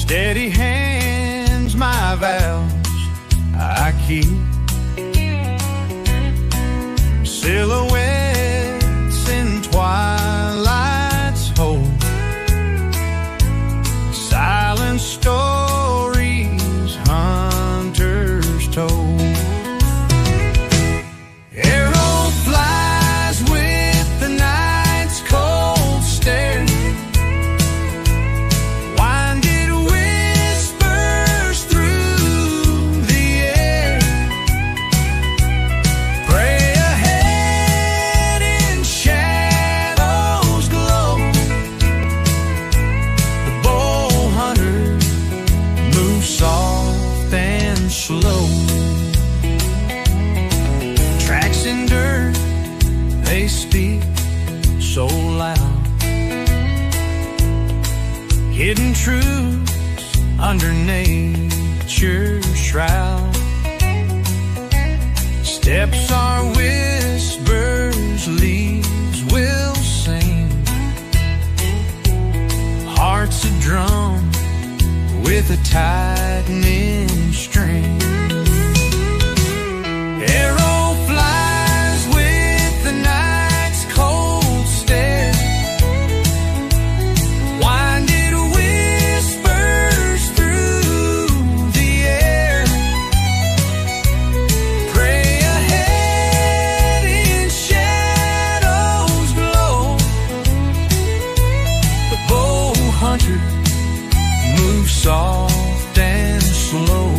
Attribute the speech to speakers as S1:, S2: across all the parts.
S1: Steady hands, my vows I keep. Silhouettes in twilight's hold. Silent stories hunters told. Arrow flies with the night's cold stare. Winded whispers through the air. Pray ahead in shadows glow. The bow hunter moves soft and slow. Tracks in dirt, they speak so loud. Hidden truths under nature's shroud. Steps are whispers, leaves will sing. Heart's a drum with a tightening string. Arrow flies with the night's cold stare. Winded whispers through the air. Pray ahead in shadows glow. The bow hunter moves soft and slow.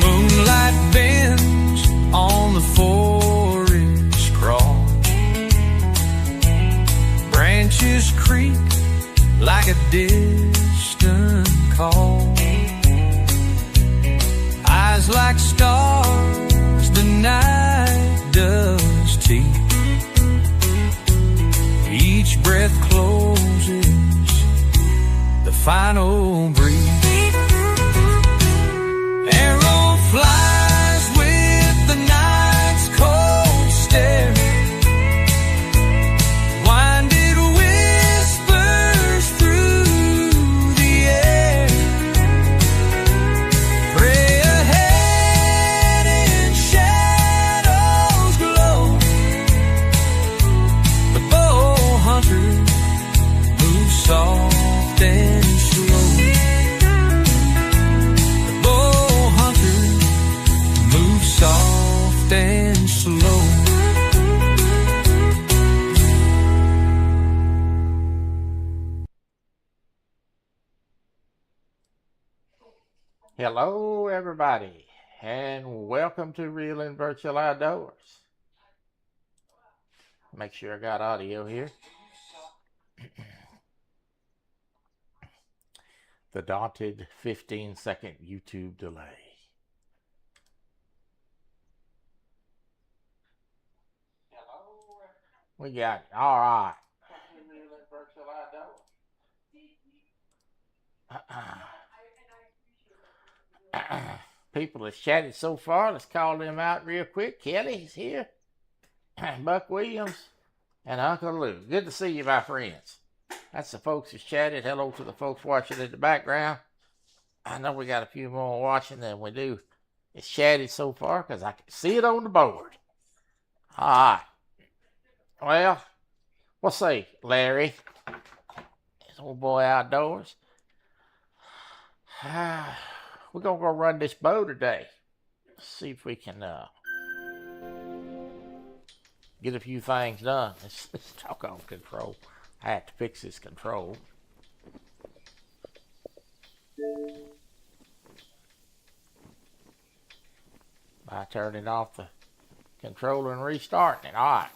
S1: Moonlight bends on the forest cross. Branches creak like a distant call. Eyes like stars, the night does teach. Each breath closes the final breeze. Arrow flies with the night's cold stare. Winded whispers through the air. Pray ahead in shadows glow. The bow hunter moves soft and slow. The bow hunter moves soft and slow.
S2: Hello, everybody, and welcome to Real and Virtual Outdoors. Make sure I got audio here. The daunted 15-second YouTube delay. We got, all right. Real and Virtual Outdoors. People have chatted so far. Let's call them out real quick. Kelly's here. Buck Williams and Uncle Lou. Good to see you, my friends. That's the folks who's chatted. Hello to the folks watching in the background. I know we got a few more watching than we do. It's chatted so far because I can see it on the board. All right. Well, we'll see, Larry. This old boy outdoors. We're going to go run this bow today. See if we can get a few things done. Let's talk on control. I have to fix this control. By turning off the controller and restarting it. All right.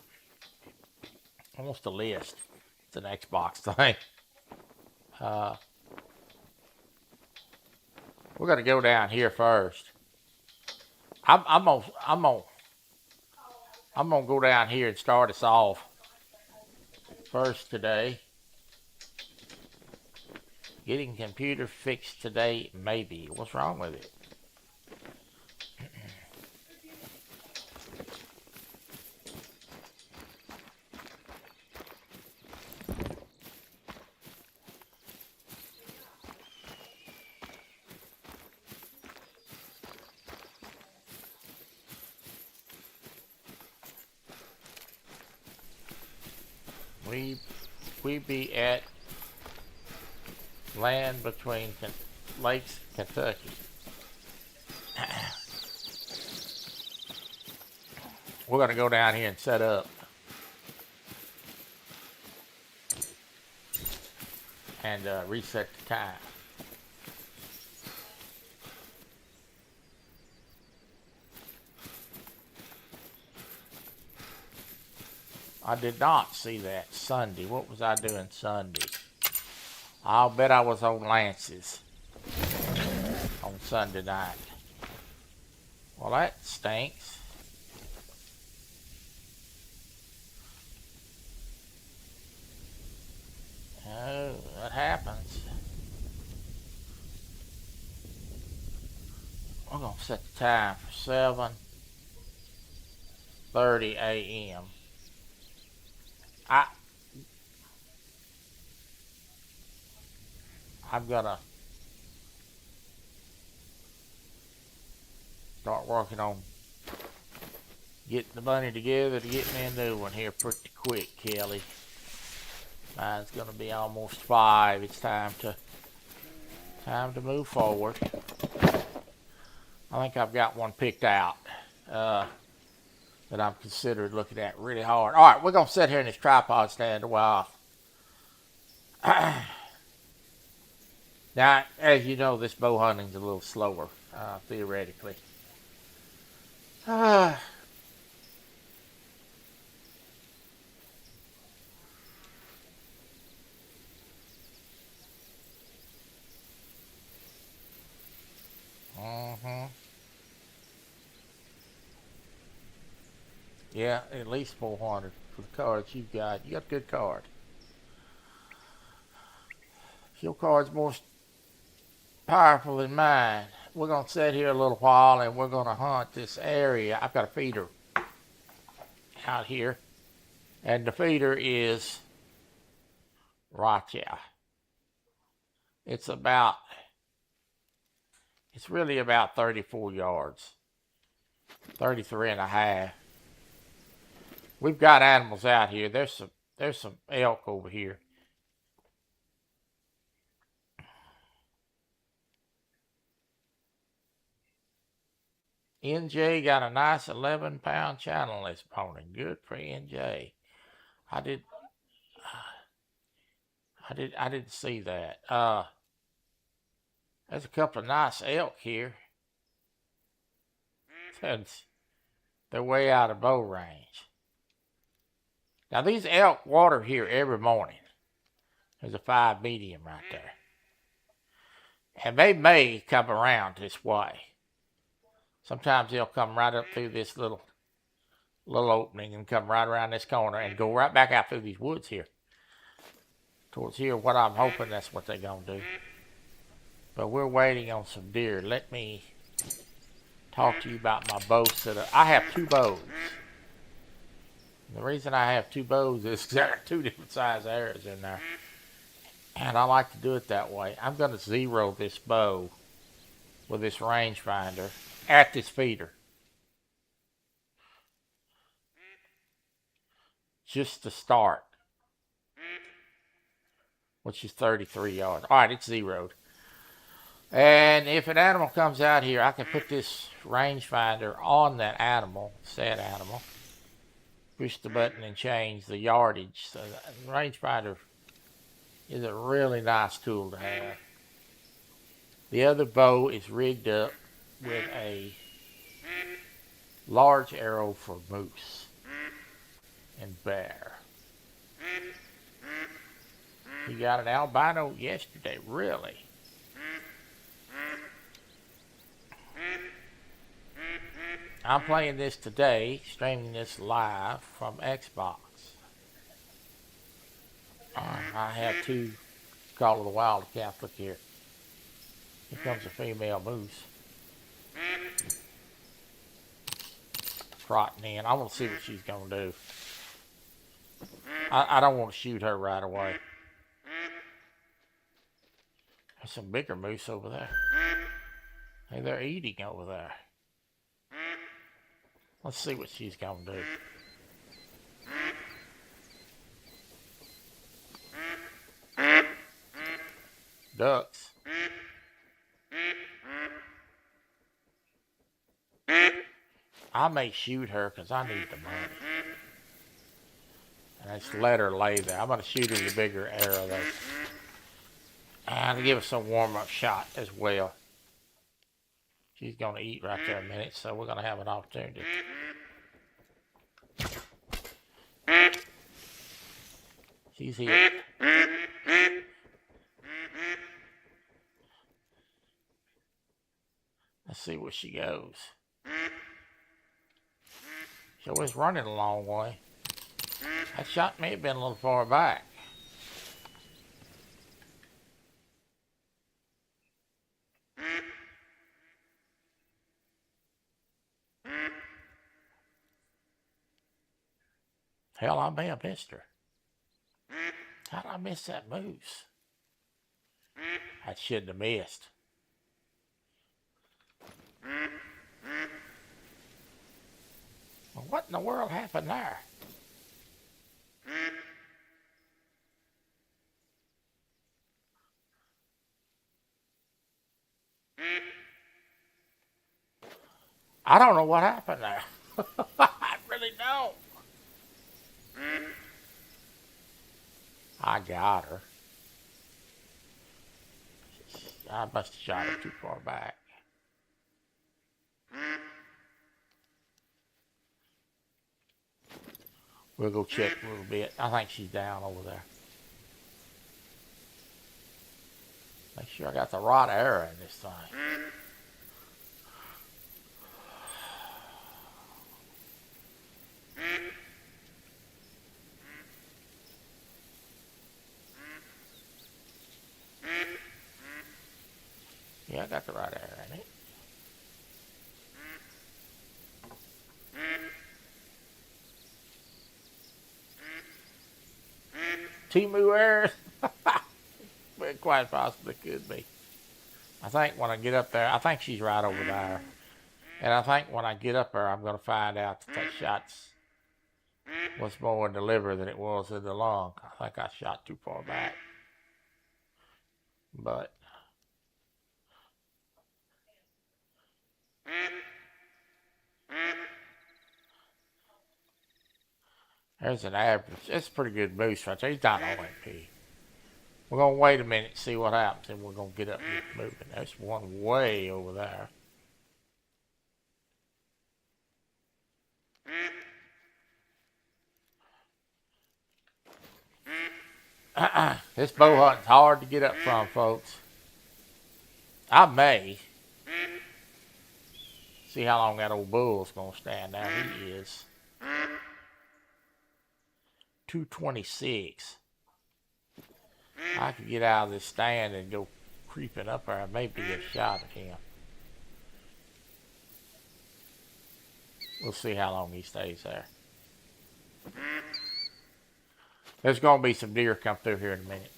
S2: Almost a list. It's an Xbox thing. We're gonna go down here first. I'm gonna go down here and start us off first today. Getting computer fixed today, maybe. What's wrong with it? We be at land between lakes, Kentucky. We're going to go down here and set up. And reset the time. I did not see that Sunday. What was I doing Sunday? I'll bet I was on Lance's on Sunday night. Well, that stinks. Oh, that happens. We're going to set the time for 7:30 a.m. I'm gonna start working on getting the money together to get me a new one here pretty quick, Kelly. Mine's gonna be almost 5. It's time to move forward. I think I've got one picked out that I'm considering looking at really hard. All right, we're gonna sit here in this tripod stand a while. Now, as you know, this bow hunting's a little slower, theoretically. Mm-hmm. Yeah, at least 400 for the cards you've got. You got a good card. Your card's more powerful than mine. We're going to sit here a little while and we're going to hunt this area. I've got a feeder out here. And the feeder is right here. It's really about 34 yards. 33 and a half. We've got animals out here. There's some elk over here. NJ got a nice 11-pound channel this morning. Good for NJ. I didn't see that. There's a couple of nice elk here. They're way out of bow range. Now these elk water here every morning. There's a 5 medium right there. And they may come around this way. Sometimes they'll come right up through this little opening and come right around this corner and go right back out through these woods here. Towards here, what I'm hoping that's what they're going to do. But we're waiting on some deer. Let me talk to you about my bow setup. I have 2 bows. And the reason I have 2 bows is because there are 2 different size arrows in there. And I like to do it that way. I'm going to zero this bow with this rangefinder at this feeder. Just to start. Which is 33 yards. Alright, it's zeroed. And if an animal comes out here, I can put this rangefinder on that animal, said animal. Push the button and change the yardage. So the rangefinder is a really nice tool to have. The other bow is rigged up with a large arrow for moose and bear. You got an albino yesterday, really? I'm playing this today, streaming this live from Xbox. I have two Call of the Wild Cats. Look here. Here comes a female moose. Trotting in. I want to see what she's going to do. I don't want to shoot her right away. There's some bigger moose over there. Hey, they're eating over there. Let's see what she's going to do. Ducks. I may shoot her because I need the money. And I just let her lay there. I'm going to shoot her the bigger arrow there. And to give us a warm-up shot as well. She's going to eat right there in a minute, so we're going to have an opportunity. She's here. Let's see where she goes. She was running a long way. That shot may have been a little far back. Hell, I may have missed her. How did I miss that moose? I shouldn't have missed. Well, what in the world happened there? I don't know what happened there. I really don't. I got her. I must have shot her too far back. We'll go check a little bit. I think she's down over there. Make sure I got the right arrow in this thing. Yeah, I got the right arrow in it. Timu arrows? But quite possibly could be. I think when I get up there, I think she's right over there. And I think when I get up there, I'm going to find out that that shot's was more in the liver than it was in the lung. I think I shot too far back. But there's an average. It's a pretty good moose right there. He's not OMP. We're going to wait a minute and see what happens, and we're going to get up and get moving. There's one way over there. This bow hunting's hard to get up from, folks. I may. See how long that old bull's going to stand there. He is 226. I could get out of this stand and go creeping up there and maybe get a shot at him. We'll see how long he stays there. There's going to be some deer come through here in a minute.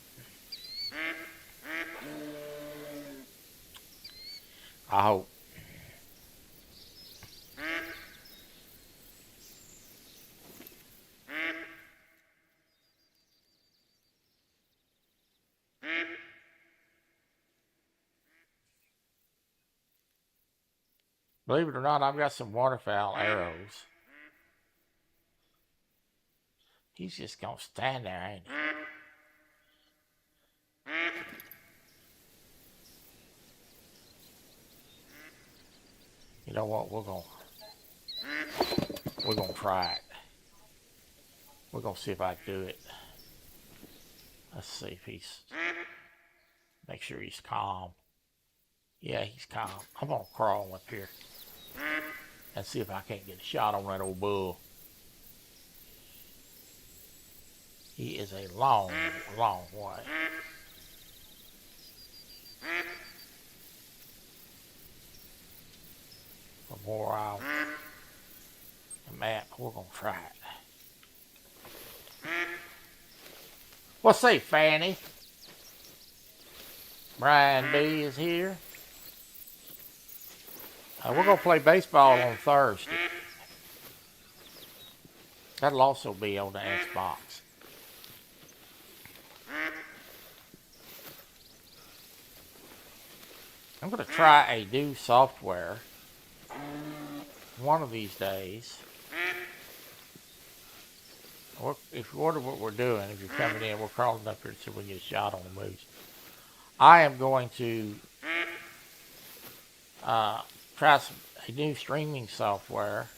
S2: I hope. Believe it or not, I've got some waterfowl arrows. He's just going to stand there, ain't he? You know what? We're going to try it. We're going to see if I can do it. Let's see if he's... Make sure he's calm. Yeah, he's calm. I'm going to crawl up here and see if I can't get a shot on that old bull. He is a long, long way. from where I'm at. We're going to try it. What's say, Fanny? Brian B is here. We're going to play baseball on Thursday. That'll also be on the Xbox. I'm going to try a new software one of these days. If you wonder what we're doing, if you're coming in, we're crawling up here so we can get a shot on the moose. I am going to try a new streaming software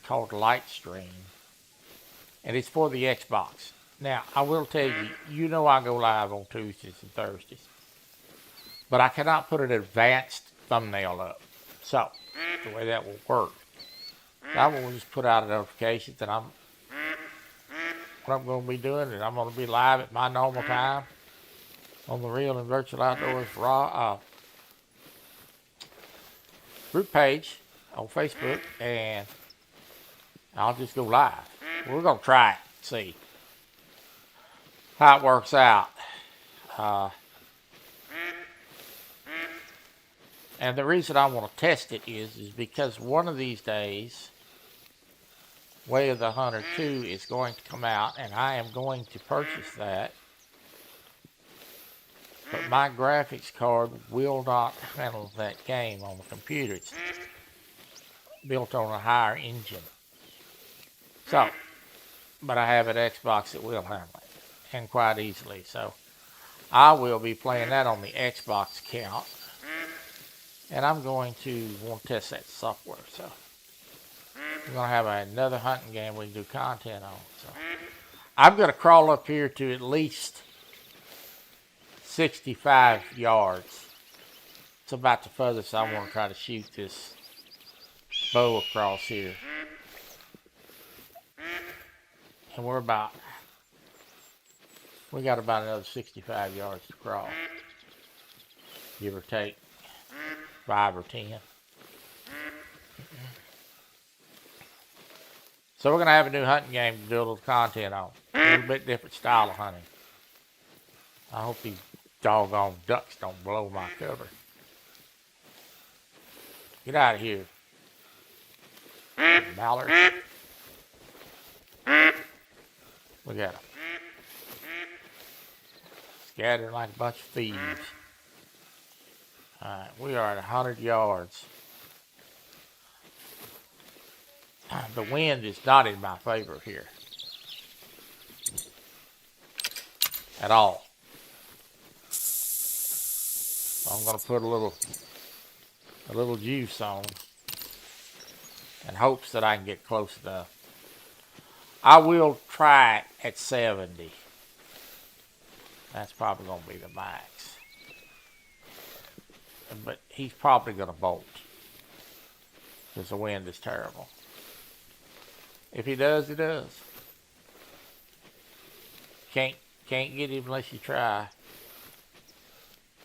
S2: called Lightstream, and it's for the Xbox. Now, I will tell you, you know I go live on Tuesdays and Thursdays, but I cannot put an advanced thumbnail up. So, the way that will work, I will just put out a notification that what I'm going to be doing, and I'm going to be live at my normal time on the Real and Virtual Outdoors group page on Facebook, and I'll just go live. We're going to try it, see how it works out. And the reason I want to test it is because one of these days, Way of the Hunter 2 is going to come out, and I am going to purchase that. But my graphics card will not handle that game on the computer. It's built on a higher engine. So, but I have an Xbox that will handle it, and quite easily. So, I will be playing that on the Xbox account, and I'm going to want to test that software. So, we're going to have another hunting game we can do content on. So, I'm going to crawl up here to at least 65 yards. It's about the furthest I want to try to shoot this bow across here. And we got about another 65 yards to crawl. Give or take 5 or 10. So we're going to have a new hunting game to do a little content on. A little bit different style of hunting. I hope these doggone ducks don't blow my cover. Get out of here, mallard. Look at them. Scattered like a bunch of thieves. Alright, we are at 100 yards. The wind is not in my favor here. At all. So I'm going to put a little juice on in hopes that I can get close enough. I will try it at 70. That's probably going to be the max. But he's probably going to bolt because the wind is terrible. If he does, he does. Can't get him unless you try.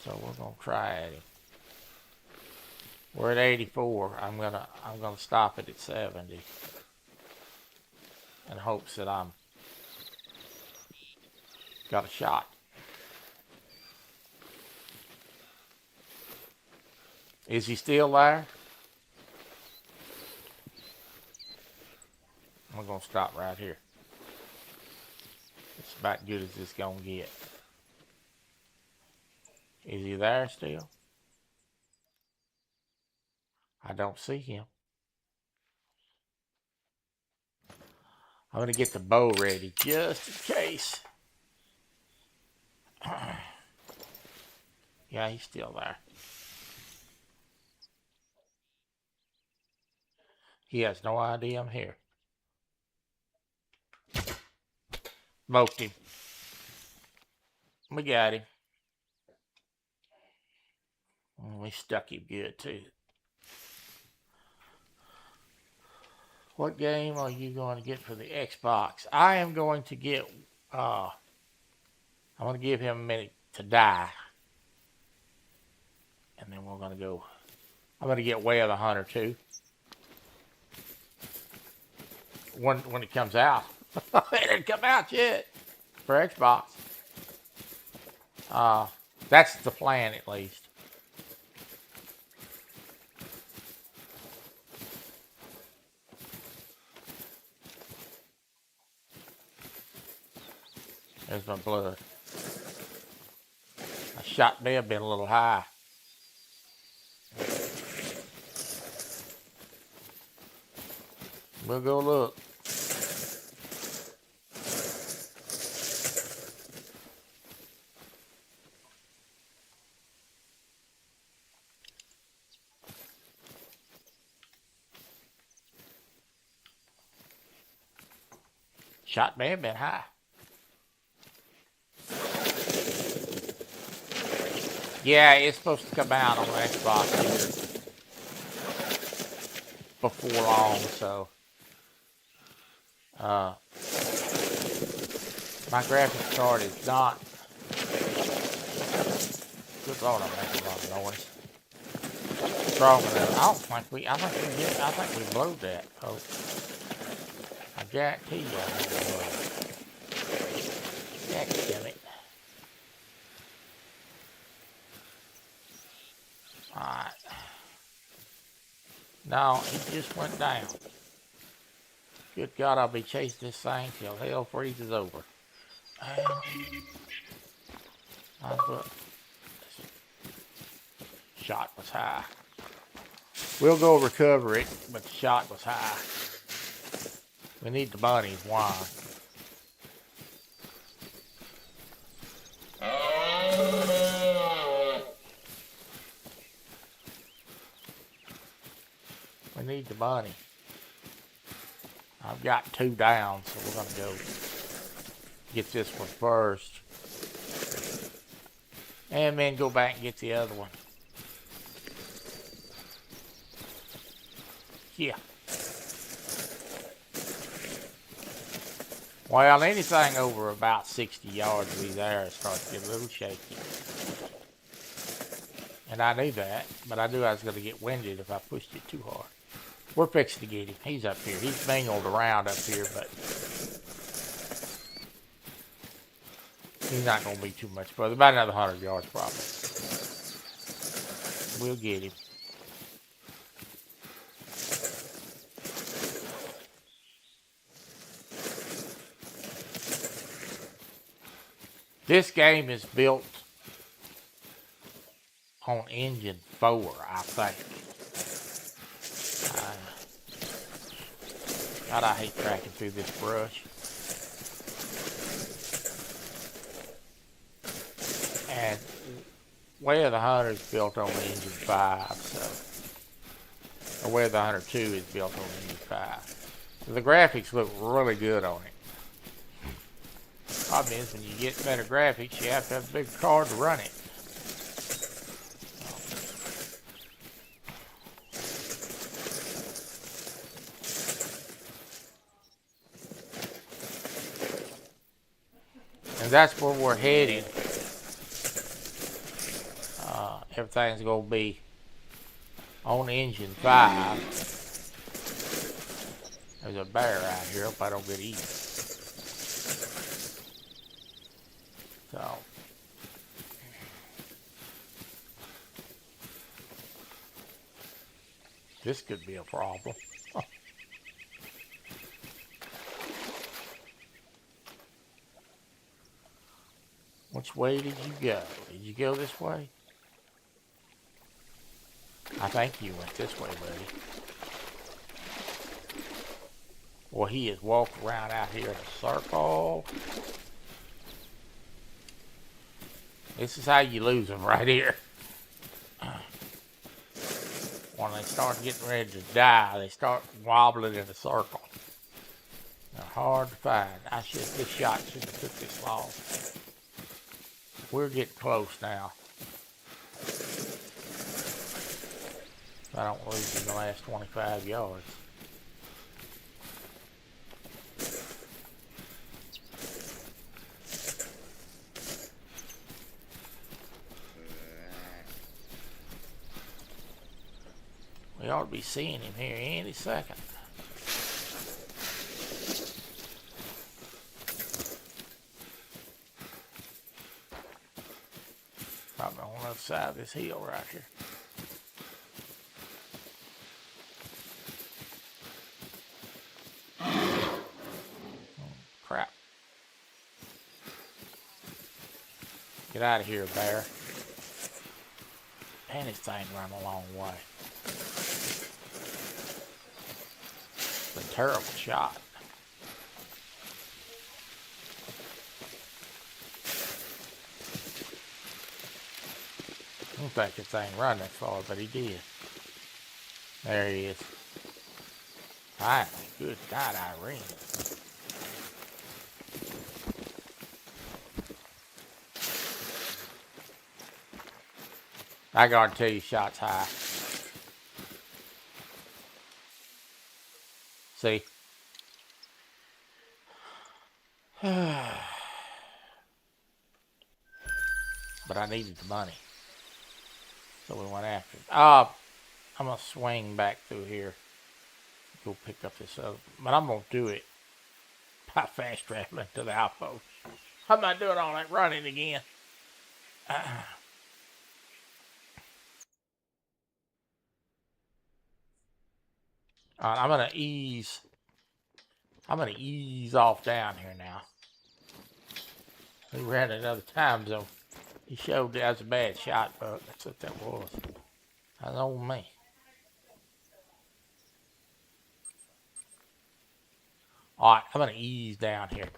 S2: So we're gonna try at him. We're at 84. I'm gonna stop it at 70 in hopes that I'm got a shot. Is he still there? I'm going to stop right here. It's about as good as it's going to get. Is he there still? I don't see him. I'm going to get the bow ready just in case. Yeah, he's still there. He has no idea I'm here. Smoked him. We got him. We stuck him good too. What game are you going to get for the Xbox? I am going to get, I'm going to give him a minute to die. And then we're going to go I'm going to get Way of the Hunter too. When it comes out. It didn't come out yet for Xbox. That's the plan at least. There's my blood. My shot may have been a little high. We'll go look. Shot may have been high. Yeah, it's supposed to come out on Xbox here before long, so my graphics card is not. Good Lord, I'm making a lot of noise. Strong enough. I think we blew that, folks. I guarantee you I think we blew it. Damn it. Alright. No, he just went down. Good God, I'll be chasing this thing till hell freezes over. Shot was high. We'll go recover it, but the shot was high. We need the bunnies. Why? We need the bunny. I've got 2 down, so we're going to go get this one first. And then go back and get the other one. Yeah. Well, anything over about 60 yards of these arrows starts to get a little shaky. And I knew that, but I knew I was going to get winded if I pushed it too hard. We're fixing to get him. He's up here. He's mingled around up here, but he's not going to be too much further. About another 100 yards probably. We'll get him. This game is built on Engine 4, I think. God, I hate tracking through this brush. And Way of the Hunter is built on Engine 5, so. Or Way of the Hunter 2 is built on Engine 5. So the graphics look really good on it. Problem is, when you get better graphics, you have to have a big card to run it. And that's where we're headed. Everything's going to be on Engine 5. There's a bear out here. Hope I don't get eaten. So. This could be a problem. Which way did you go? Did you go this way? I think you went this way, buddy. Well, he has walked around out here in a circle. This is how you lose them right here. When they start getting ready to die, they start wobbling in a circle. They're hard to find. This shot shouldn't have took this long. We're getting close now. I don't lose in the last 25 yards. ought to be seeing him here any second. Probably on the other side of this hill right here. Crap. Get out of here, bear. Man, this thing run a long way. It's a terrible shot. I don't think this thing run that far, but he did. There he is. Finally, good God, Irene. I guarantee you shot's high. See? But I needed the money. So we went after it. I'm going to swing back through here. Go pick up this other. But I'm going to do it by fast traveling to the outpost. I'm not doing all that running again. Alright, I'm going to ease off down here now. We ran another time zone. He showed that was a bad shot, but that's what that was. That's on me. Alright, I'm going to ease down here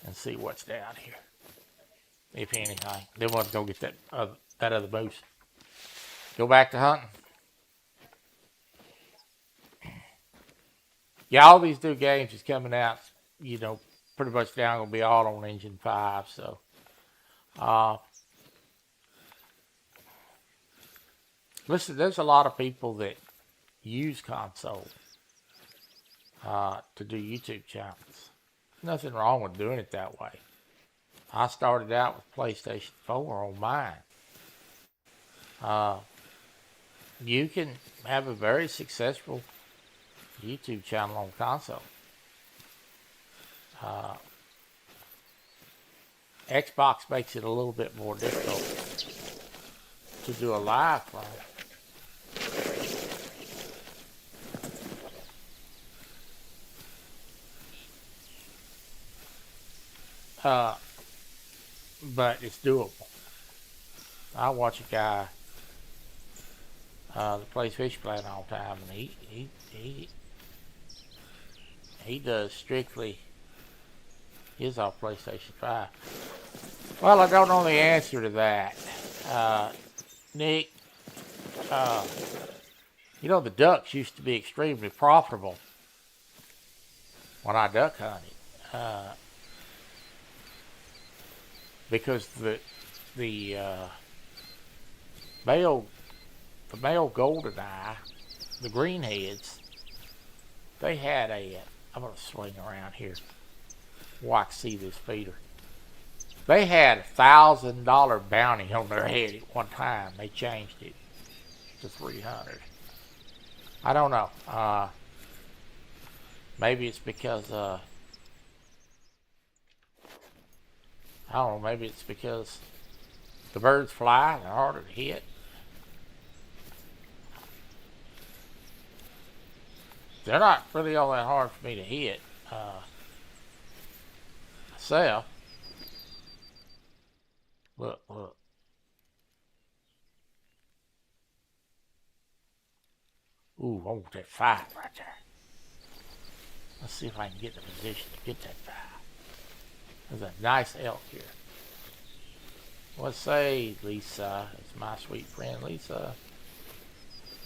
S2: and see what's down here. If anything. Then we'll go get that other moose. Go back to hunting. Yeah, all these new games is coming out, you know, pretty much now going to be all on Engine 5, so. Listen, there's a lot of people that use console to do YouTube channels. Nothing wrong with doing it that way. I started out with PlayStation 4 on mine. You can have a very successful YouTube channel on console. Xbox makes it a little bit more difficult to do a live from. But it's doable. I watch a guy that plays Fish Plant all the time, and he does strictly his off PlayStation 5. Well, I don't know the answer to that. Nick, you know, the ducks used to be extremely profitable when I duck hunted. Because the male goldeneye, the greenheads, they had I'm going to swing around here so I can see this feeder. They had a $1,000 bounty on their head at one time. They changed it to $300. I don't know. Maybe it's because I don't know. Maybe it's because the birds fly and they're harder to hit. They're not really all that hard for me to hit myself. Look. Ooh, I want that 5 right there. Let's see if I can get in a position to get that 5. There's a nice elk here. Let's say Lisa. It's my sweet friend Lisa.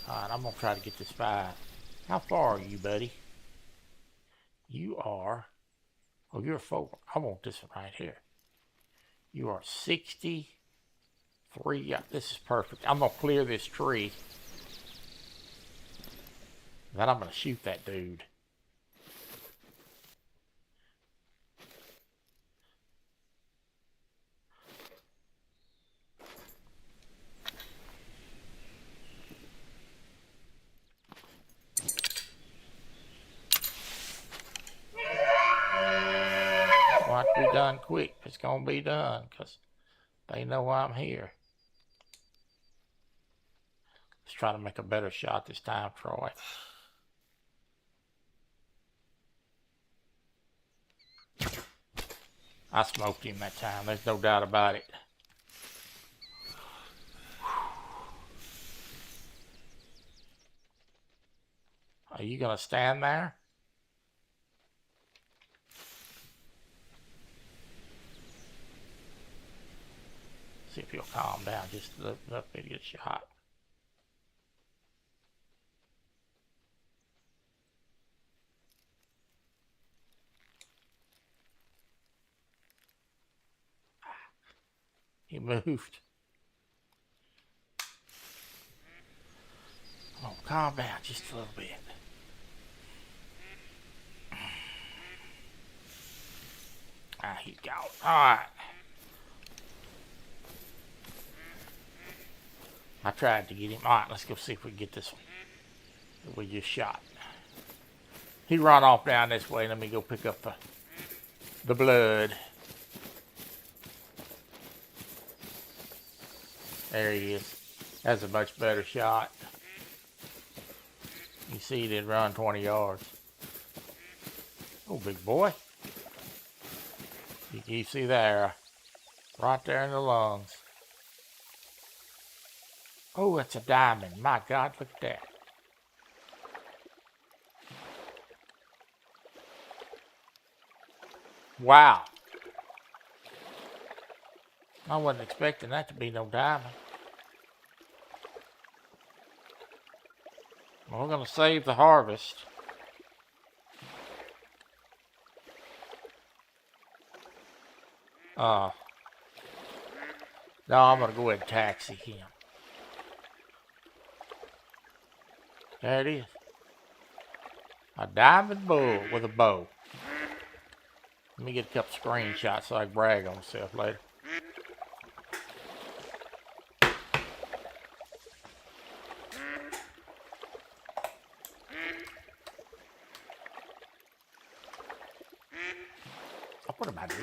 S2: Alright, I'm going to try to get this 5. How far are you, buddy? You are... Oh, you're 4. I want this one right here. You are 63. Yeah, this is perfect. I'm going to clear this tree. Then I'm going to shoot that dude. want it to be done quick. It's going to be done because they know I'm here. Let's try to make a better shot this time, Troy. I smoked him that time. There's no doubt about it. Are you going to stand there? See if he'll calm down just enough to get a shot. He moved. Oh, calm down just a little bit. He's gone. All right. I tried to get him. All right, let's go see if we can get this one that we just shot. He run off down this way. Let me go pick up the blood. There he is. That's a much better shot. You see he did run 20 yards. Oh, big boy. You see there. Right there in the lungs. Oh, that's a diamond. My God, look at that. Wow. I wasn't expecting that to be no diamond. Well, we're going to save the harvest. No, I'm going to go ahead and taxi him. There it is. A diamond bull with a bow. Let me get a couple screenshots so I can brag on myself later. What am I doing?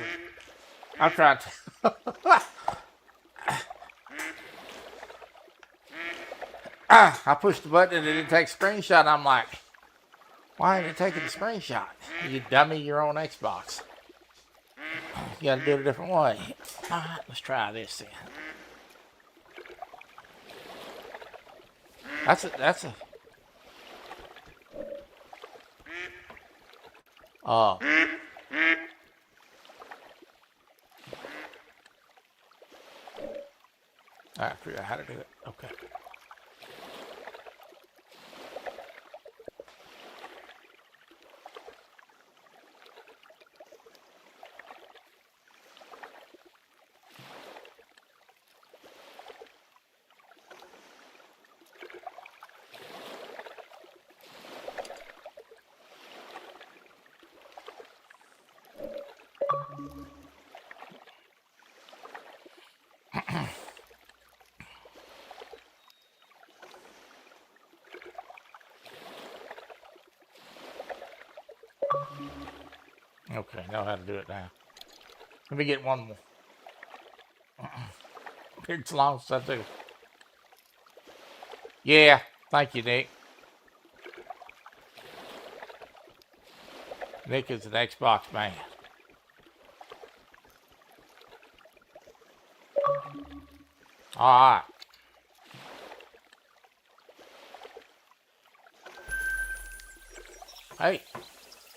S2: I'm trying to. I pushed the button and it didn't take a screenshot. I'm like, why ain't it taking the screenshot? You dummy, you're on Xbox. You gotta do it a different way. Alright, let's try this then. That's a. I figured out how to do it. Okay. Okay, know how to do it now. Let me get one more. It's long since I do. Yeah, thank you, Nick. Nick is an Xbox man. Alright. Hey,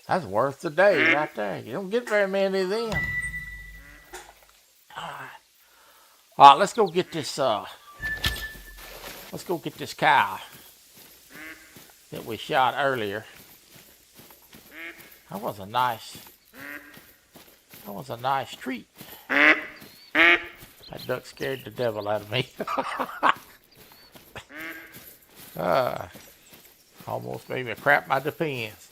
S2: that's worth the day right there. You don't get very many of them. Alright, let's go get this cow that we shot earlier. That was a nice treat. That duck scared the devil out of me. Almost made me crap my depends.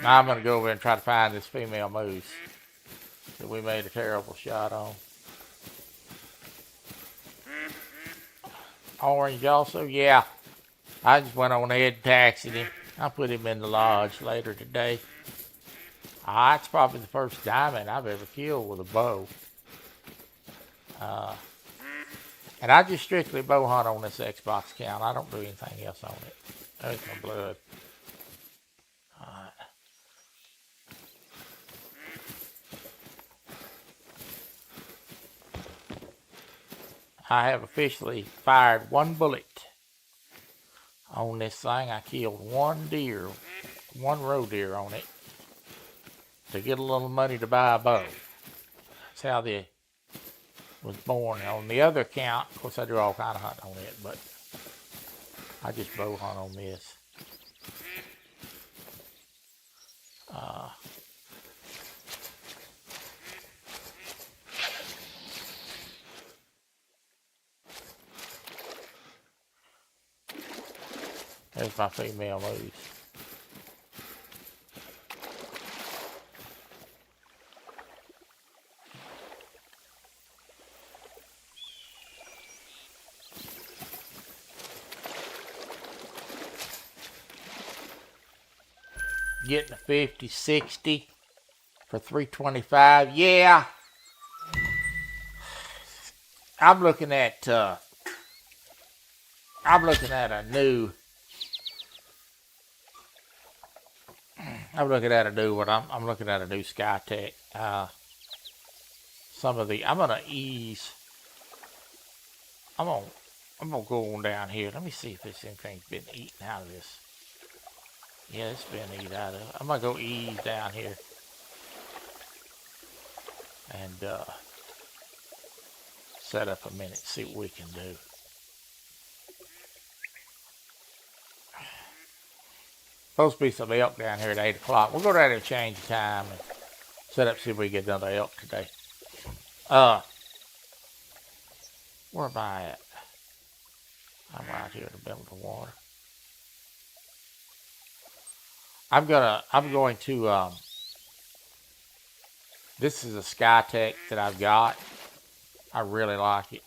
S2: Now I'm going to go over and try to find this female moose that we made a terrible shot on. Orange also? Yeah. I just went on ahead and taxied him. I'll put him in the lodge later today. It's probably the first diamond I've ever killed with a bow. And I just strictly bow hunt on this Xbox account. I don't do anything else on it. There's my blood. Alright. I have officially fired one bullet on this thing. I killed one deer, one roe deer on it to get a little money to buy a bow. That's how the was born. On the other account, of course I do all kind of hunting on it, but I just bow hunt on this. There's my female moose. Getting a 50, 60 for 325. Yeah. I'm looking at a new I'm looking at a new one. I'm looking at a new Cotw. I'm gonna ease. I'm gonna go on down here. Let me see if this anything's been eaten out of this. Yeah, it's been eaten out of. I'm gonna go ease down here and set up a minute, see what we can do. Supposed to be some elk down here at 8 o'clock. We'll go down there and change the time and set up, see if we can get another elk today. Where am I at? I'm right here in the middle of the water. I'm going to, this is a Cotw that I've got. I really like it.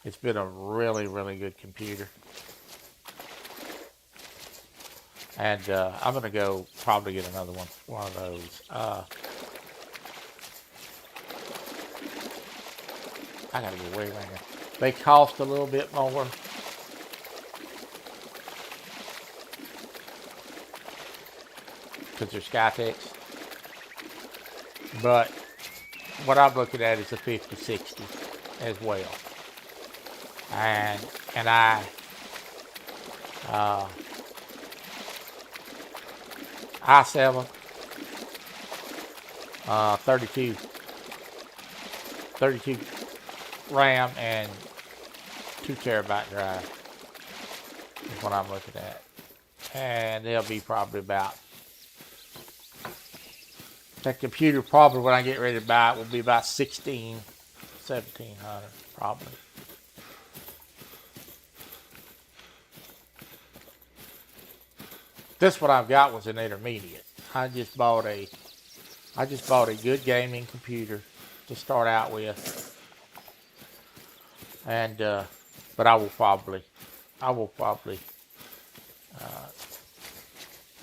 S2: It's been a really, really good computer. And I'm going to go probably get another one of those. I got to get way around here. They cost a little bit more. Because they're Cotws. But what I'm looking at is a 50, 60 as well. And i7, 32 RAM and 2 terabyte drive is what I'm looking at. And they'll be probably about, that computer probably when I get ready to buy it will be about 1700 probably. This one I've got was an intermediate. I just bought a good gaming computer to start out with, and but I will probably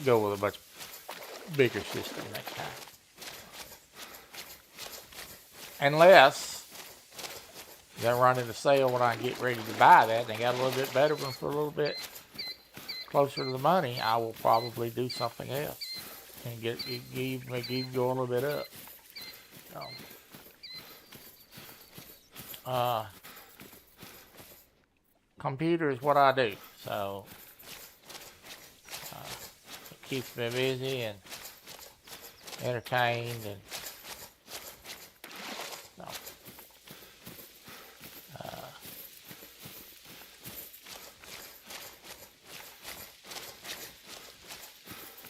S2: go with a much bigger system next time, unless they're running a sale when I get ready to buy that. And they got a little bit better one for a little bit closer to the money. I will probably do something else and go a little bit up. Computer is what I do, so it keeps me busy and entertained, and so,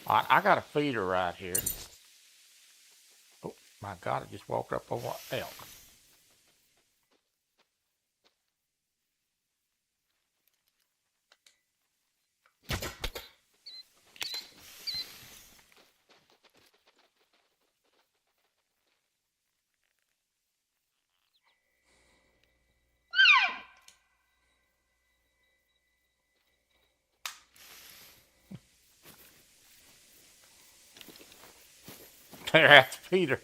S2: I got a feeder right here. Oh my God! I just walked up over an elk. They're at the feeder.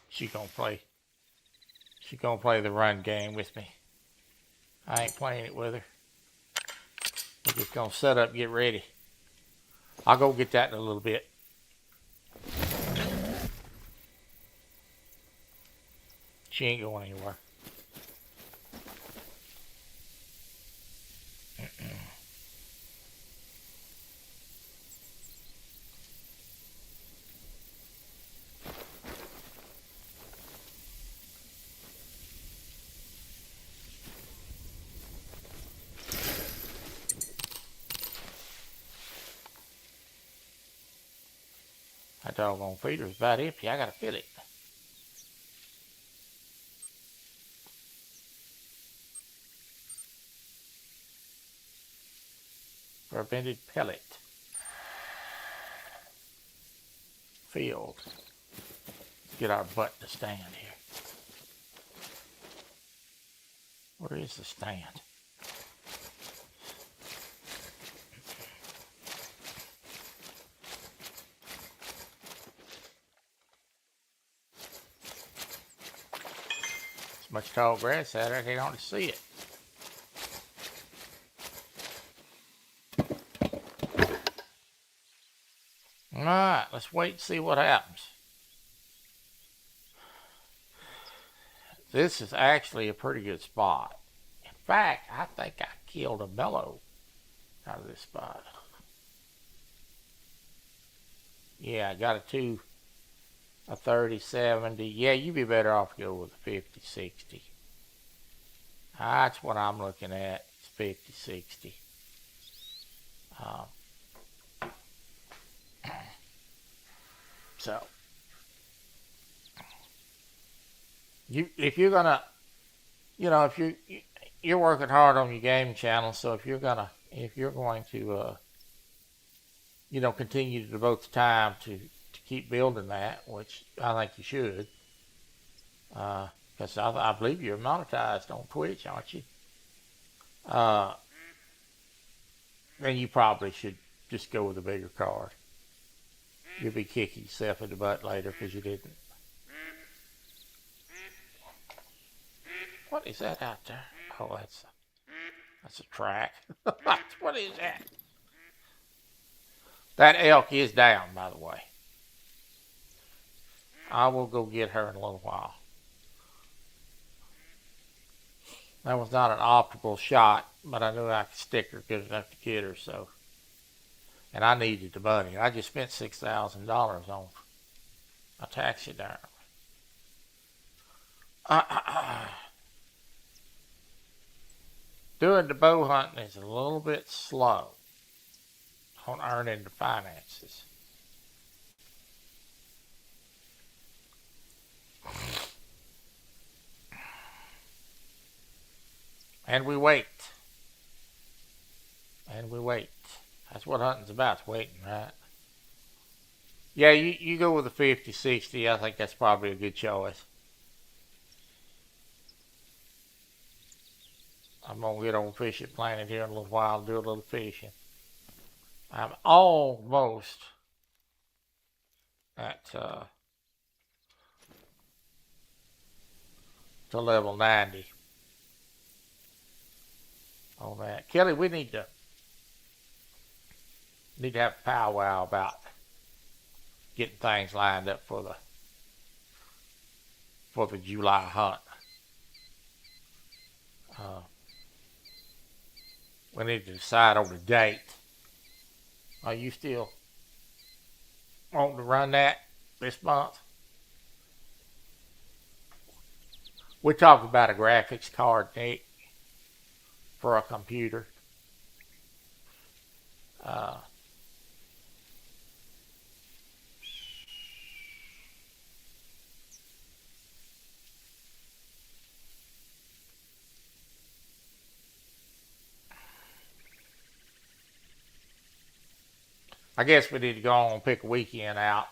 S2: She gonna play. She gonna play the run game with me. I ain't playing it with her. We're just gonna set up, get ready. I'll go get that in a little bit. She ain't going anywhere. That doggone feeder's about empty. I gotta fill it. Fermented pellet. Filled. Get our butt to stand here. Where is the stand? So much tall grass out there, I can hardly see it. Alright, let's wait and see what happens. This is actually a pretty good spot. In fact, I think I killed a mellow out of this spot. Yeah, I got a 30, 70. Yeah, you'd be better off to go with a 50, 60. That's what I'm looking at. It's 50, 60. So, if you're gonna, if you're working hard on your game channel, so if you're going to, continue to devote the time to keep building that, which I think you should, because I believe you're monetized on Twitch, aren't you? Then you probably should just go with a bigger card. You'll be kicking yourself in the butt later because you didn't. What is that out there? Oh, that's a track. What is that? That elk is down, by the way. I will go get her in a little while. That was not an optimal shot, but I knew I could stick her good enough to get her, so. And I needed the money. I just spent $6,000 on a taxidermy. Doing the bow hunting is a little bit slow on earning the finances. And we wait. And we wait. That's what hunting's about, it's waiting, right? Yeah, you go with a 50, 60. I think that's probably a good choice. I'm going to get on Fishing Planet here in a little while and do a little fishing. I'm almost at to level 90 on that. Kelly, we need to have a powwow about getting things lined up for the July hunt. We need to decide on the date. Are you still wanting to run that this month? We're talking about a graphics card, Nick, for a computer. I guess we need to go on and pick a weekend out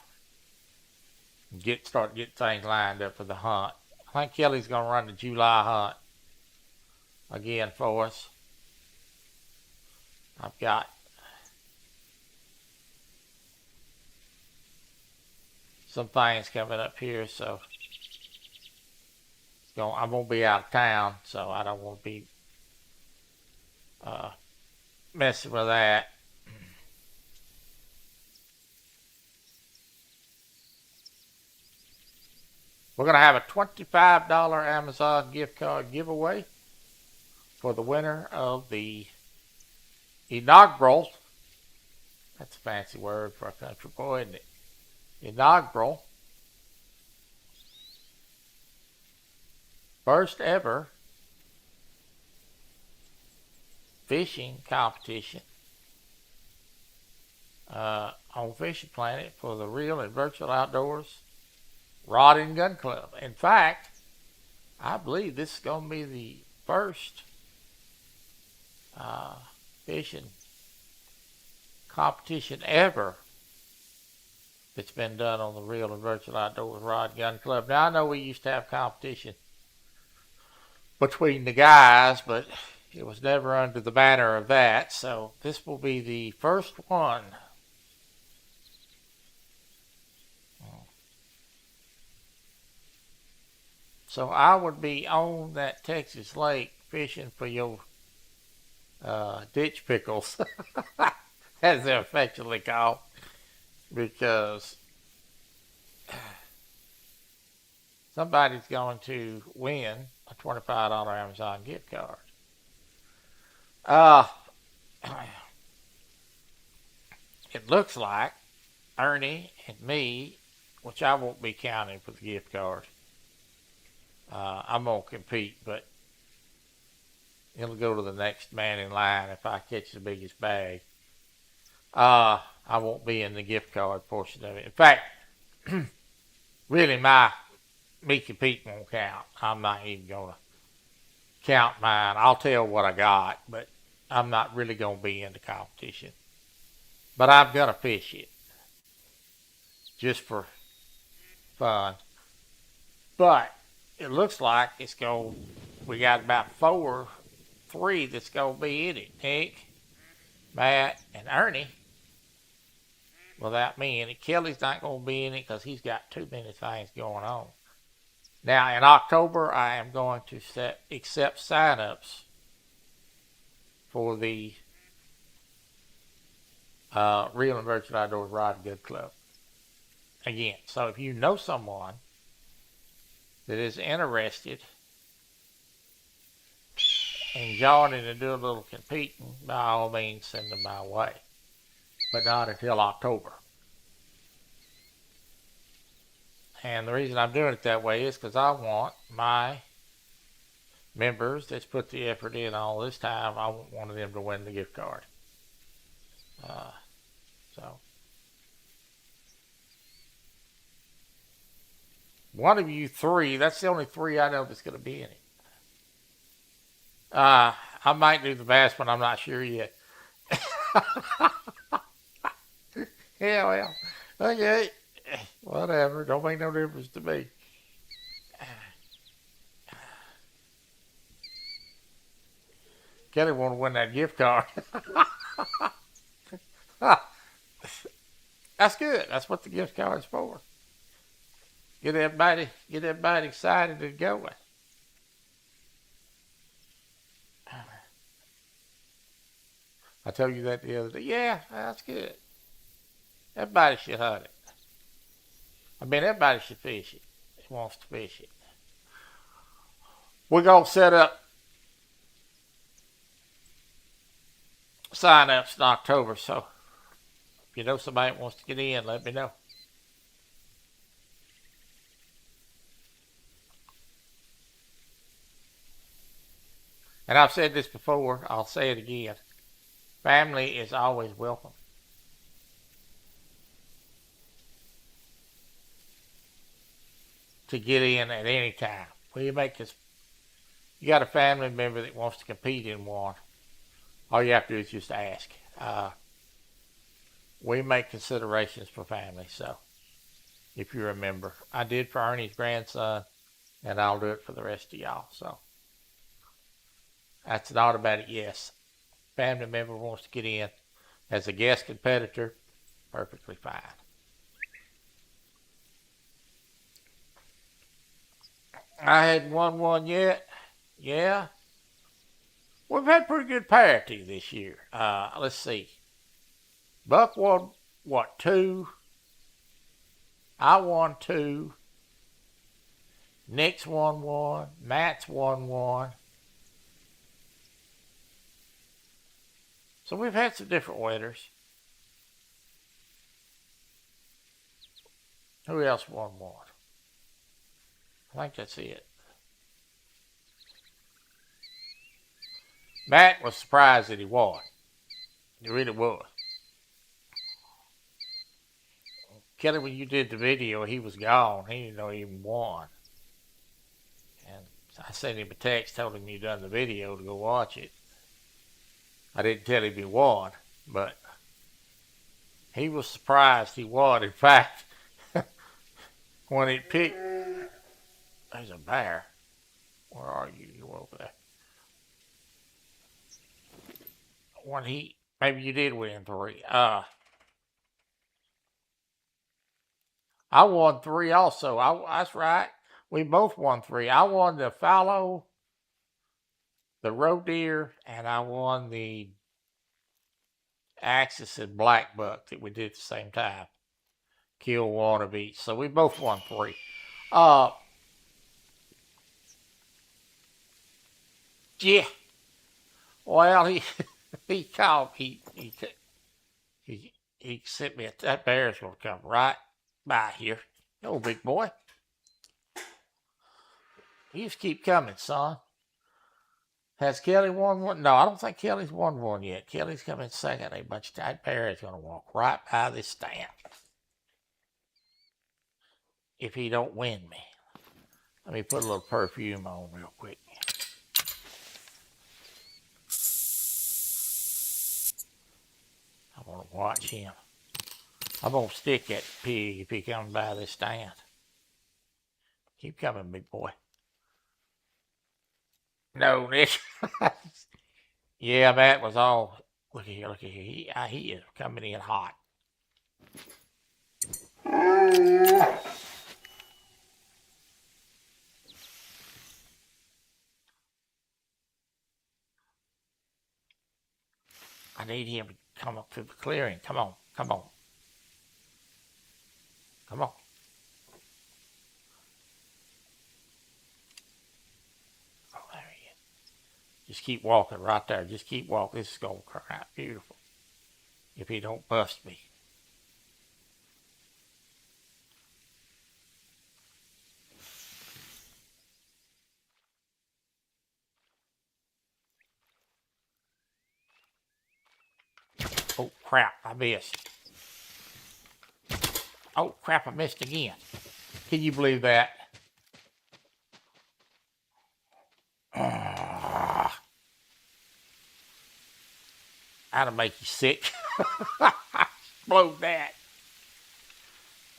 S2: Start getting things lined up for the hunt. I think Kelly's gonna run the July hunt again for us. I've got some things coming up here, so I'm gonna be out of town, so I don't want to be messing with that. We're gonna have a $25 Amazon gift card giveaway for the winner of the inaugural. That's a fancy word for a country boy, isn't it? Inaugural, first ever fishing competition on Fishing Planet for the Real and Virtual Outdoors Rod and Gun Club. In fact, I believe this is going to be the first fishing competition ever that's been done on the Real and Virtual Outdoors Rod and Gun Club. Now, I know we used to have competition between the guys, but it was never under the banner of that. So this will be the first one. So I would be on that Texas lake fishing for your ditch pickles, as they're affectionately called, because somebody's going to win a $25 Amazon gift card. It looks like Ernie and me, which I won't be counting for the gift card. I'm going to compete, but it'll go to the next man in line if I catch the biggest bag. I won't be in the gift card portion of it. In fact, really me competing won't count. I'm not even going to count mine. I'll tell what I got, but I'm not really going to be in the competition. But I'm going to fish it just for fun. But it looks like we got about 3 that's going to be in it. Nick, Matt, and Ernie. Without me in it. Kelly's not going to be in it because he's got too many things going on. Now, in October, I am going to accept sign-ups for the Real and Virtual Outdoors Rod and Gun Club. Again, so if you know someone that is interested in joining and doing a little competing, by all means send them my way. But not until October. And the reason I'm doing it that way is because I want my members that's put the effort in all this time, I want one of them to win the gift card. So one of you 3, that's the only 3 I know that's going to be in it. I might do the bass one, I'm not sure yet. Yeah, well, okay, whatever, don't make no difference to me. Kelly want to win that gift card. That's good. That's what the gift card's for. Get everybody excited and going. I told you that the other day. Yeah, that's good. Everybody should hunt it. I mean, everybody should fish it. Who wants to fish it? We're going to set up sign-ups in October, so if you know somebody that wants to get in, let me know. And I've said this before, I'll say it again. Family is always welcome. To get in at any time. Well, you got a family member that wants to compete in one, all you have to do is just ask. We make considerations for family, so if you remember. I did for Ernie's grandson, and I'll do it for the rest of y'all. So that's an automatic yes. Family member wants to get in as a guest competitor, perfectly fine. I hadn't won one yet. Yeah. We've had pretty good parity this year. Let's see. Buck won, what, 2? I won 2. Nick's won 1. Matt's won 1. So we've had some different winners. Who else won 1? I think that's it. Matt was surprised that he won. He really was. Kelly, when you did the video, he was gone. He didn't know he even won. And I sent him a text, told him you done the video to go watch it. I didn't tell him he won, but he was surprised he won. In fact, when it picked, there's a bear. Where are you? You over there. When maybe you did win 3. I won 3 also. That's right. We both won 3. I won the fallow, the roe deer, and I won the axis and black buck that we did at the same time. Kill 1 of each. So we both won 3. Yeah. Well, he called. He sent me that bear's gonna come right by here. No, big boy. You just keep coming, son. Has Kelly won 1? No, I don't think Kelly's won 1 yet. Kelly's coming second. A bunch of that bear is gonna walk right by this stand. If he don't win me. Let me put a little perfume on real quick. I want to watch him. I'm going to stick that pig if he comes by this stand. Keep coming, big boy. No, Nick. Yeah, Matt was all... Look at here, look at here. He is coming in hot. I need him to come up to the clearing. Come on, come on. Come on. Oh, there he is. Just keep walking right there. Just keep walking. This is going to come out beautiful. If he don't bust me. Oh, crap, I missed. Oh, crap, I missed again. Can you believe that? That'll make you sick. Blow that.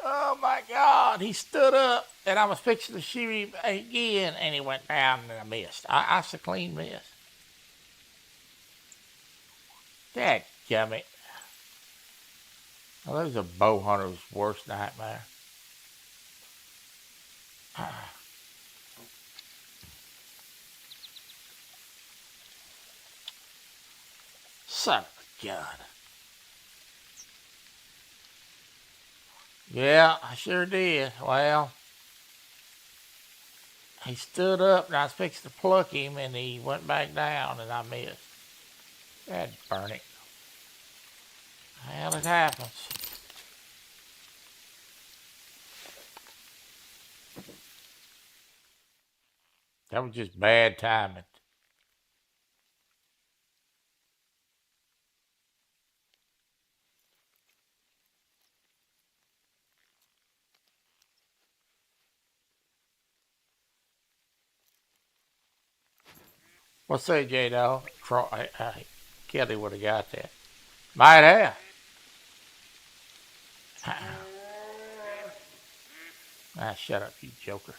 S2: Oh, my God. He stood up, and I was fixing to shoot him again, and he went down, and I missed. That's a clean miss. Dadgummit. Well, those are bow hunter's worst nightmare. Son of a gun. Yeah, I sure did. Well, he stood up, and I was fixing to pluck him, and he went back down, and I missed. That'd burn it. Well, it happens. That was just bad timing. What's that, J-Dog? Kelly would have got that. Might have. Ah, shut up, you joker.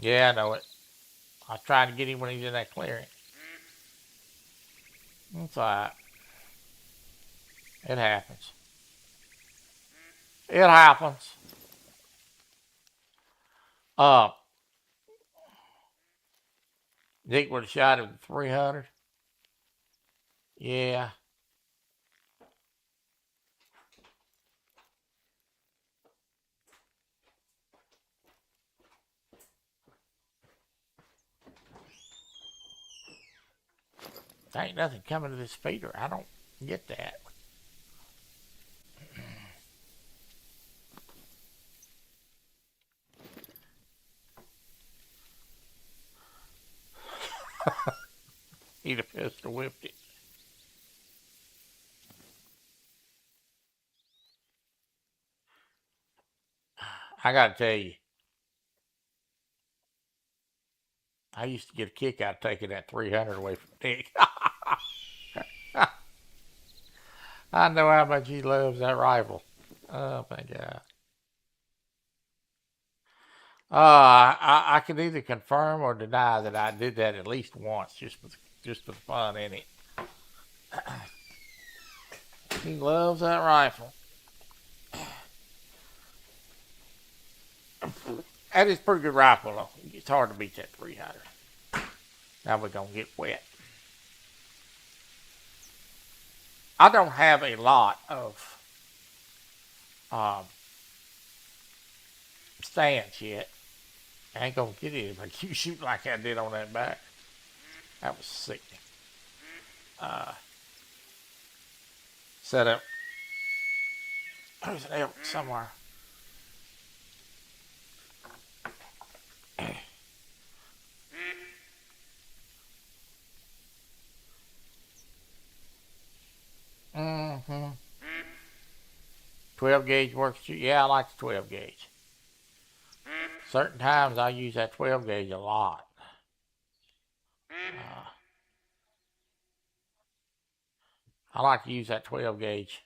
S2: Yeah, I know it. I was trying to get him when he's in that clearing. It's alright. It happens. It happens. Dick would have shot him 300. Yeah. There ain't nothing coming to this feeder. I don't get that. He'd have pistol whipped it. I gotta tell you, I used to get a kick out of taking that 300 away from Dick. I know how much he loves that rifle. Oh my God. I can either confirm or deny that I did that at least once, just for the fun in it. He loves that rifle. That is a pretty good rifle, though. It's hard to beat that 300. Now we're gonna get wet. I don't have a lot of stands yet. I ain't gonna get any, but you shoot like I did on that back. That was sickening. Set up. There's an elk somewhere. Mm-hmm. 12 gauge works too. Yeah, I like the 12 gauge. Certain times I use that 12 gauge a lot. I like to use that 12 gauge.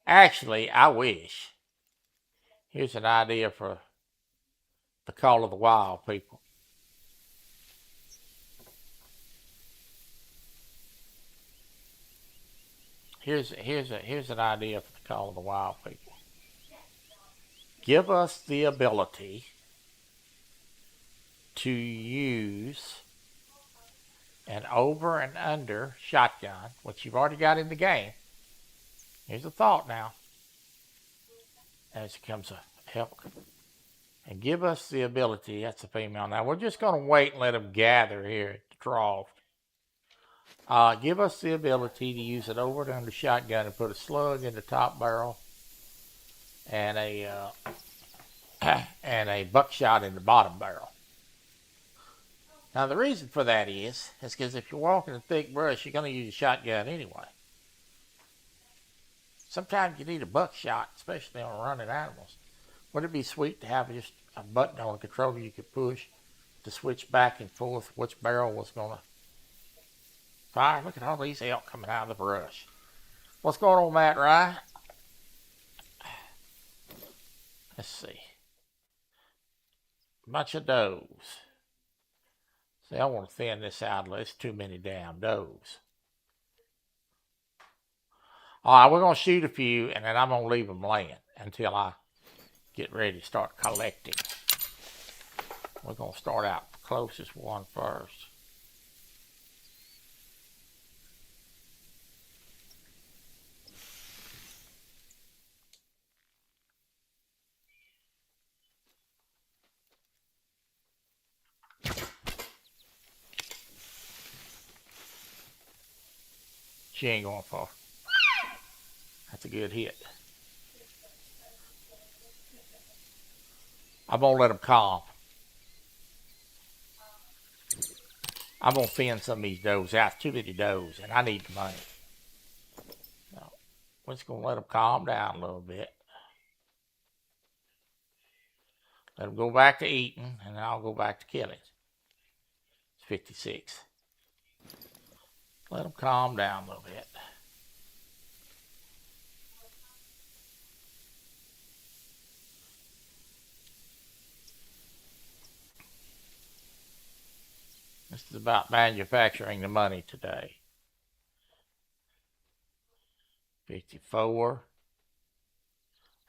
S2: Actually, I wish. Here's an idea for the Call of the Wild people. Here's an idea for the Call of the Wild people. Give us the ability to use an over and under shotgun, which you've already got in the game. Here's a thought now, as it comes a elk. And give us the ability, that's a female. Now we're just going to wait and let them gather here at the trough. Give us the ability to use an over and under shotgun and put a slug in the top barrel and a buckshot in the bottom barrel. Now the reason for that is because if you're walking in thick brush, you're going to use a shotgun anyway. Sometimes you need a buckshot, especially on running animals. Wouldn't it be sweet to have just a button on the controller you could push to switch back and forth which barrel was going to fire? Look at all these elk coming out of the brush. What's going on, Matt Rye? Let's see. Bunch of does. See, I want to thin this out. There's too many damn does. All right, we're going to shoot a few, and then I'm going to leave them laying until I get ready to start collecting. We're going to start out the closest one first. She ain't going far. That's a good hit. I'm going to let them calm. I'm going to thin some of these does out. Too many does, and I need the money. So we're just going to let them calm down a little bit. Let them go back to eating, and then I'll go back to killing. It's 56. Let them calm down a little bit. This is about manufacturing the money today. 54.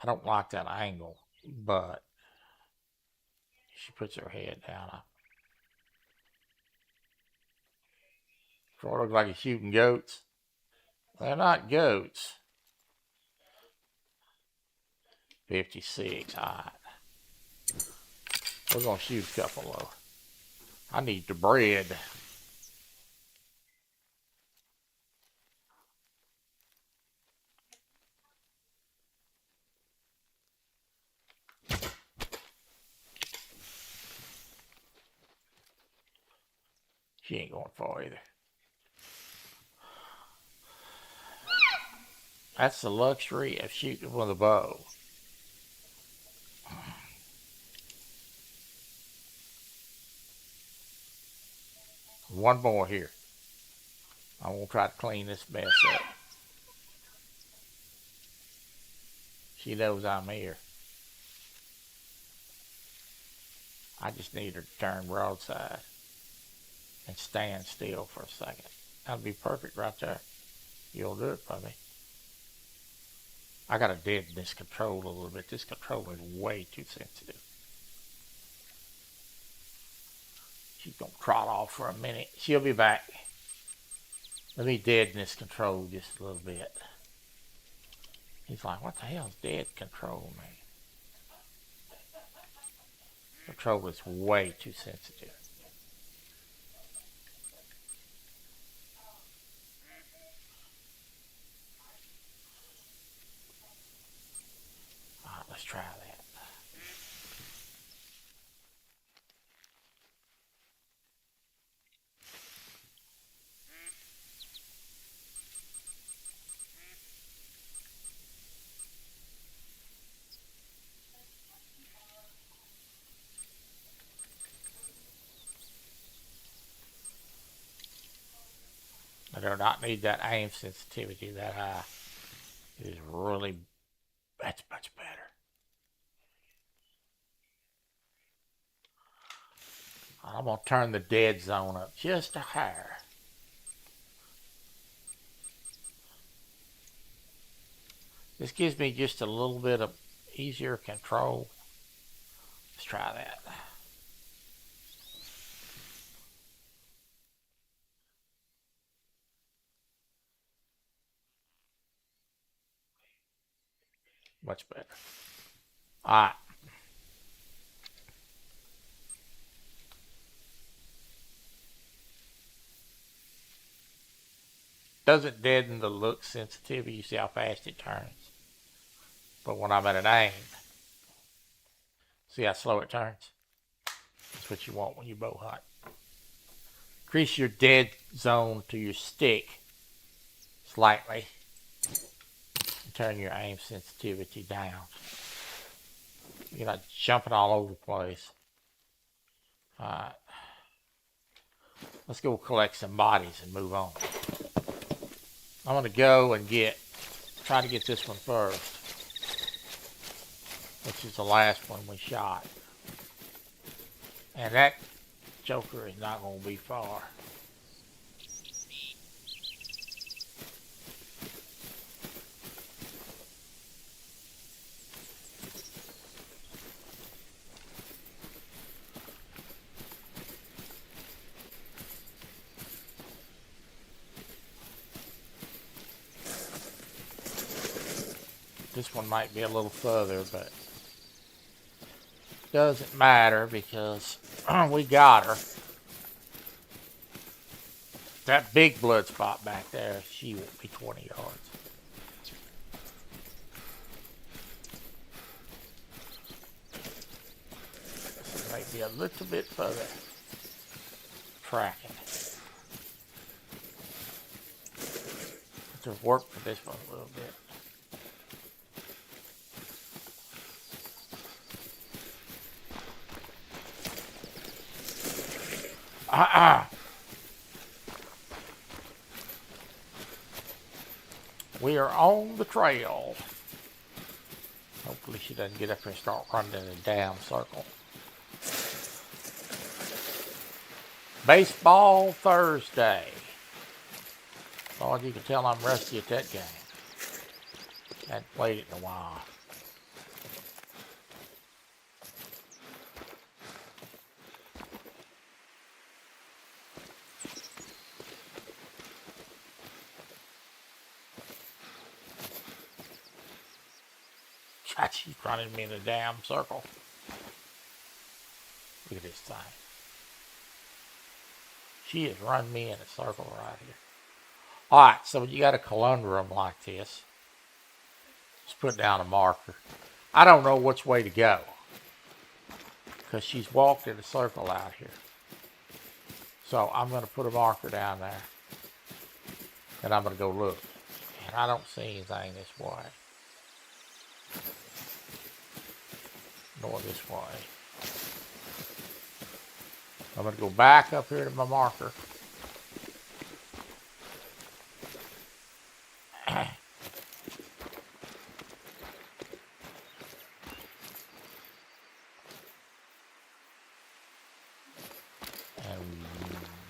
S2: I don't like that angle, but she puts her head down. Sort of looks like he's shooting goats. They're not goats. 56. All right. We're going to shoot a couple of. I need the bread. She ain't going far either. That's the luxury of shooting with a bow. One more here. I'm going to try to clean this mess up. She knows I'm here. I just need her to turn broadside and stand still for a second. That'll be perfect right there. You'll do it for me. I got to deaden this control a little bit. This control is way too sensitive. She's going to trot off for a minute. She'll be back. Let me deaden this control just a little bit. He's like, what the hell is dead control, man? Control is way too sensitive. Alright, let's try that. I do not need that aim sensitivity that high. It is really, that's much better. I'm going to turn the dead zone up just a hair. This gives me just a little bit of easier control. Let's try that. Much better. Alright. Doesn't deaden the look sensitivity. You see how fast it turns. But when I'm at an aim, see how slow it turns? That's what you want when you bow hunt. Increase your dead zone to your stick slightly. And turn your aim sensitivity down. You're not jumping all over the place. Alright. Let's go collect some bodies and move on. I'm going to go and try to get this one first, which is the last one we shot. And that joker is not going to be far. This one might be a little further, but doesn't matter because we got her. That big blood spot back there, she won't be 20 yards. This might be a little bit further. Tracking. to work for this one a little bit. We are on the trail. Hopefully she doesn't get up here and start running in a damn circle. Baseball Thursday. Lord, you can tell I'm rusty at that game. Hadn't played it in a while. God, she's running me in a damn circle. Look at this thing. She has run me in a circle right here. Alright, so when you got a conundrum like this, just put down a marker. I don't know which way to go, because she's walked in a circle out here. So I'm going to put a marker down there, and I'm going to go look. And I don't see anything this way, nor this way. I'm going to go back up here to my marker. And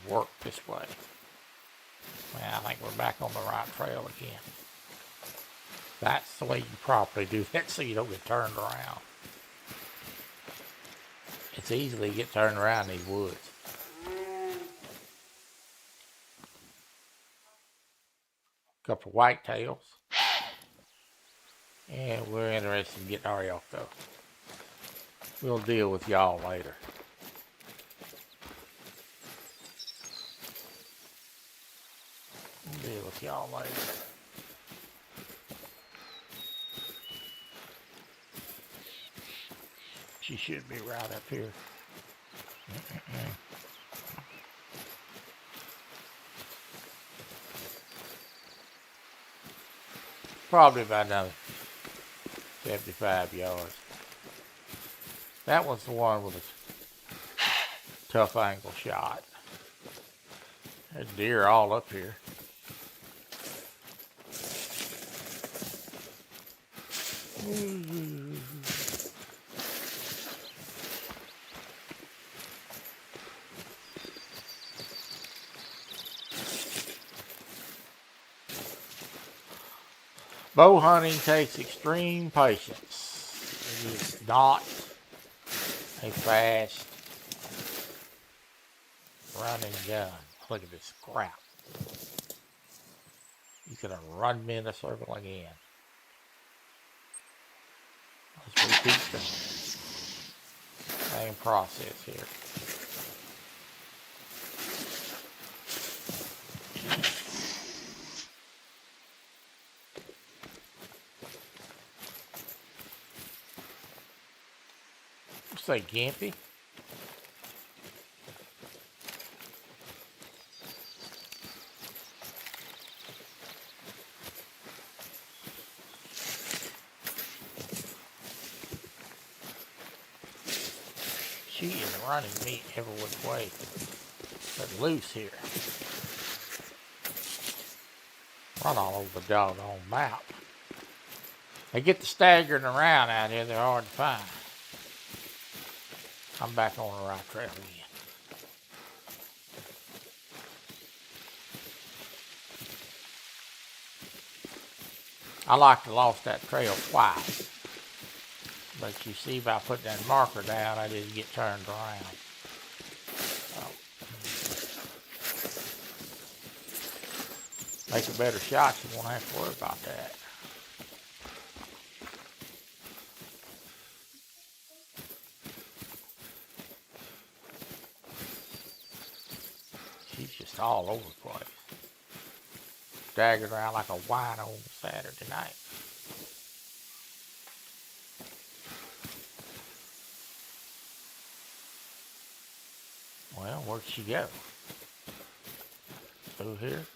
S2: work this way. Well, I think we're back on the right trail again. That's the way you properly do that so you don't get turned around. It's easy to get turned around in these woods. Couple of whitetails. And we're interested in getting our elk though. We'll deal with y'all later. We'll deal with y'all later. She should be right up here. Probably about another 75 yards. That was the one with a tough angle shot. There's deer all up here. Bow hunting takes extreme patience. It is not a fast running gun. Look at this crap. You could have run me in a circle again. Let's repeat the same process here. Say Gimpy. She is running me every which way but loose here. Run all over the doggone map. They get to staggering around out here, they're hard to find. I'm back on the right trail again. I like to lost that trail twice. But you see by putting that marker down, I didn't get turned around. So, make a better shot, you won't have to worry about that. She's just all over the place. Staggered around like a wino on Saturday night. Well, where'd she go? Through here?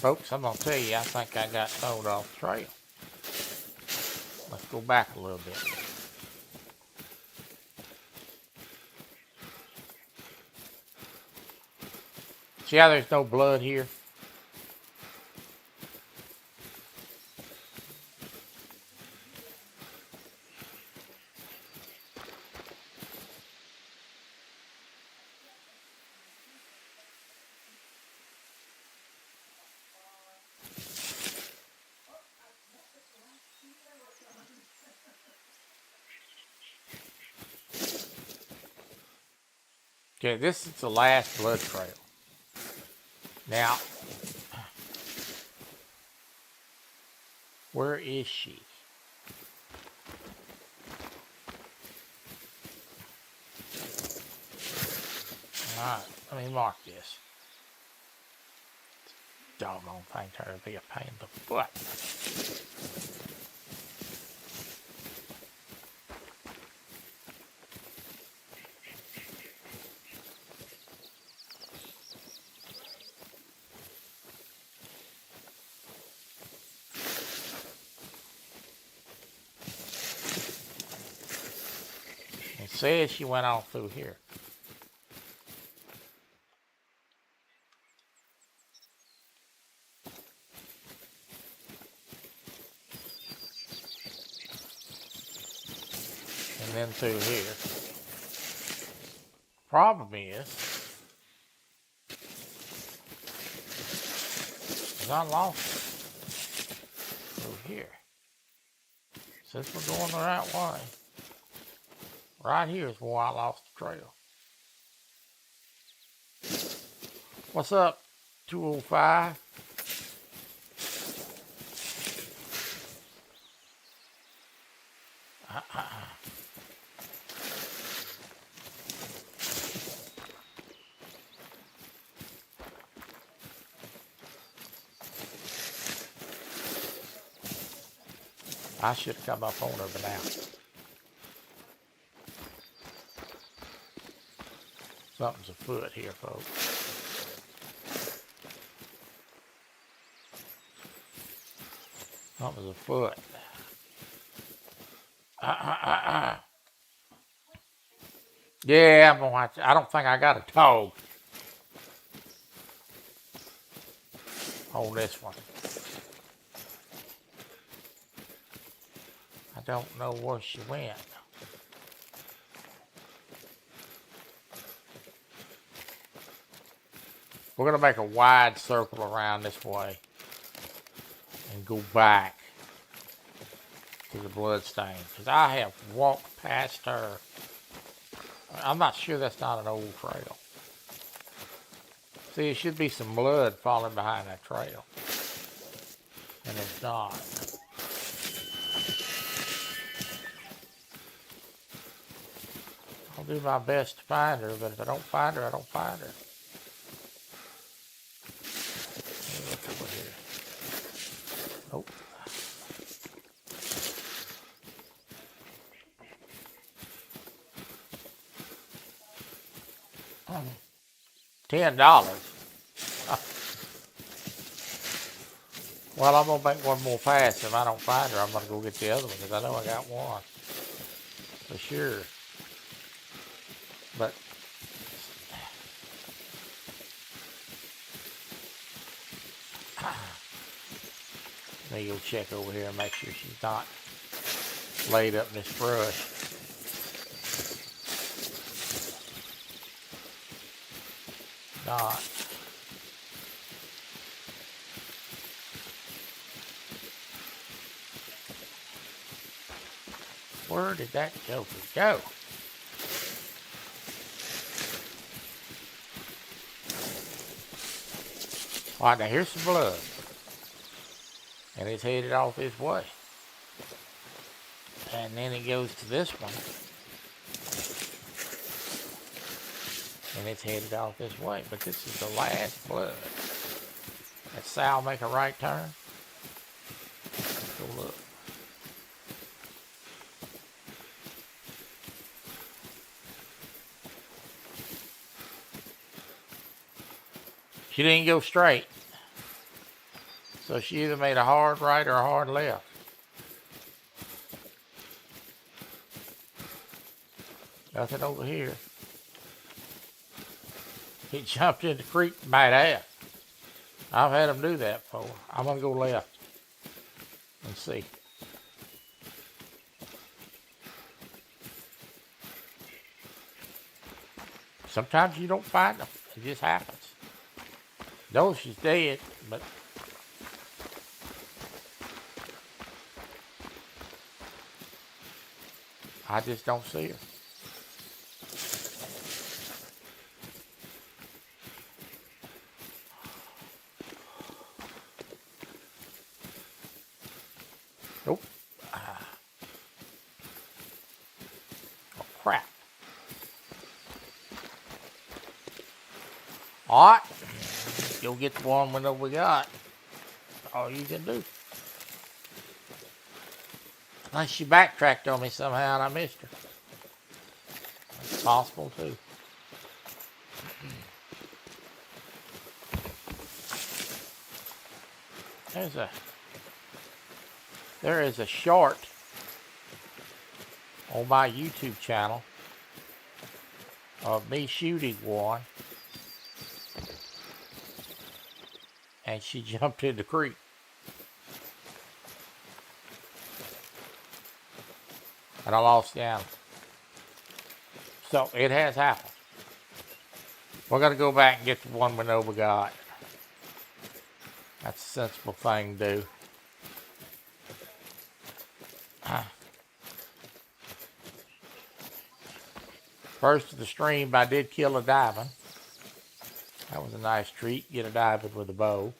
S2: Folks, I'm going to tell you, I think I got thrown off the trail. Let's go back a little bit. See how there's no blood here? Okay, this is the last blood trail. Now, where is she? Alright, let me mark this. Doggone thing turned to be a pain in the butt. It says she went off through here. And then through here. Problem is I lost it through here. Since we're going the right way, right here is where I lost the trail. What's up, 205? I should have come up on her by now. Something's afoot here, folks. Something's afoot. Yeah, I'm gonna watch. I don't think I got a dog on this one. I don't know where she went. We're gonna make a wide circle around this way and go back to the blood stain, because I have walked past her. I'm not sure that's not an old trail. See, it should be some blood falling behind that trail, and it's not. I'll do my best to find her, but if I don't find her, I don't find her. Let me look over here. Nope. $10. Well, I'm gonna make one more pass. If I don't find her, I'm gonna go get the other one, because I know I got one for sure. But maybe you'll check over here and make sure she's not laid up in this brush. Not. Where did that joker go? All right, now here's some blood. And it's headed off this way. And then it goes to this one. And it's headed off this way. But this is the last blood. Let's Sal make a right turn. Let's go look. She didn't go straight. So she either made a hard right or a hard left. Nothing over here. He jumped in the creek and might have. I've had him do that before. I'm going to go left and see. Sometimes you don't find them. It just happens. No, she's dead, but I just don't see her. Nope. Oh, crap. All right. Go get the one we know we got. All you can do. Unless she backtracked on me somehow and I missed her. It's possible too. There is a short on my YouTube channel of me shooting one, and she jumped in the creek. And I lost the animal. So it has happened. We're going to go back and get the one we know we got. That's a sensible thing to do. First of the stream, I did kill a diamond. That was a nice treat. Get a diamond with a bow.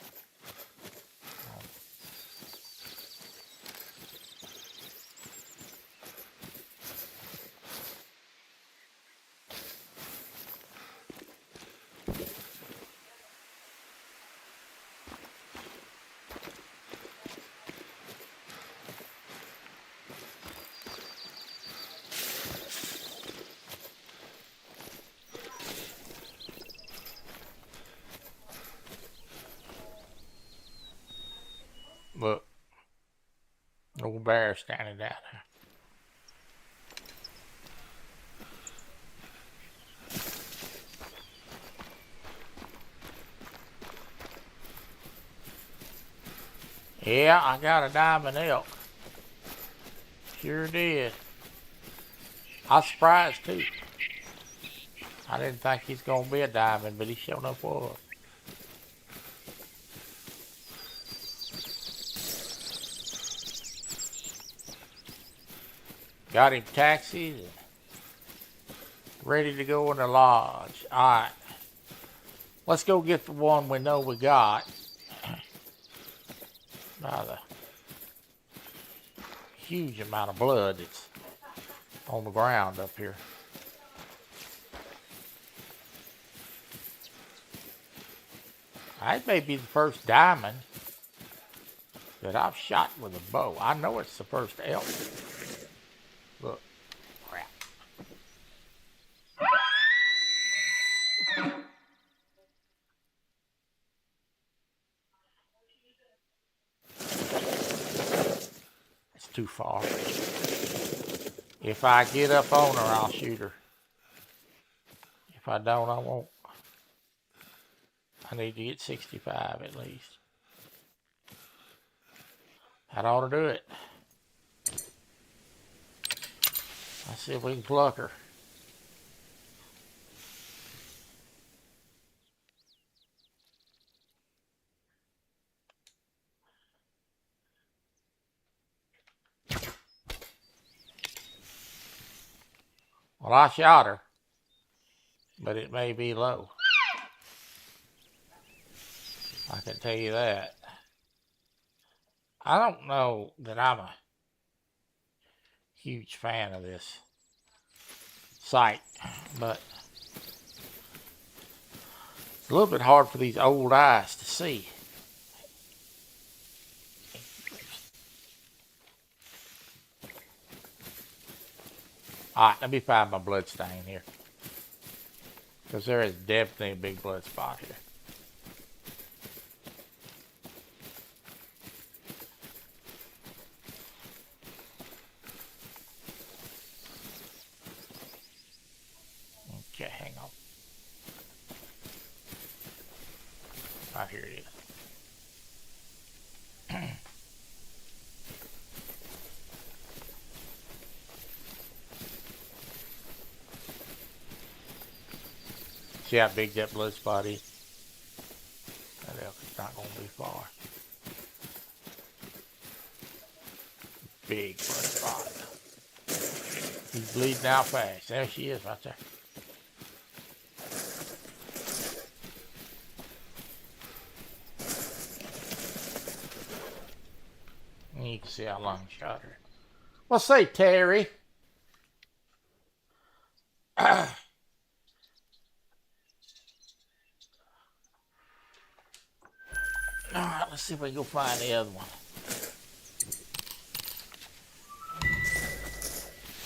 S2: Look, old bear standing down there. Yeah, I got a diamond elk. Sure did. I was surprised too. I didn't think he's gonna be a diamond, but he sure enough was. Got him taxied and ready to go in the lodge. Alright. Let's go get the one we know we got. By the huge amount of blood that's on the ground up here. That may be the first diamond that I've shot with a bow. I know it's the first elk. Look, crap. It's too far. If I get up on her, I'll shoot her. If I don't, I won't. I need to get 65 at least. That ought to do it. Let's see if we can pluck her. Well, I shot her, but it may be low. I can tell you that. I don't know that I'm a huge fan of this sight, but it's a little bit hard for these old eyes to see. Alright, let me find my blood stain here, because there is definitely a big blood spot here. Right here it is. See how big that blood spot is? That elk is not going to be far. Big blood spot. He's bleeding out fast. There she is right there. And you can see how long he shot her. Well, say, Terry. All right, let's see if we can go find the other one.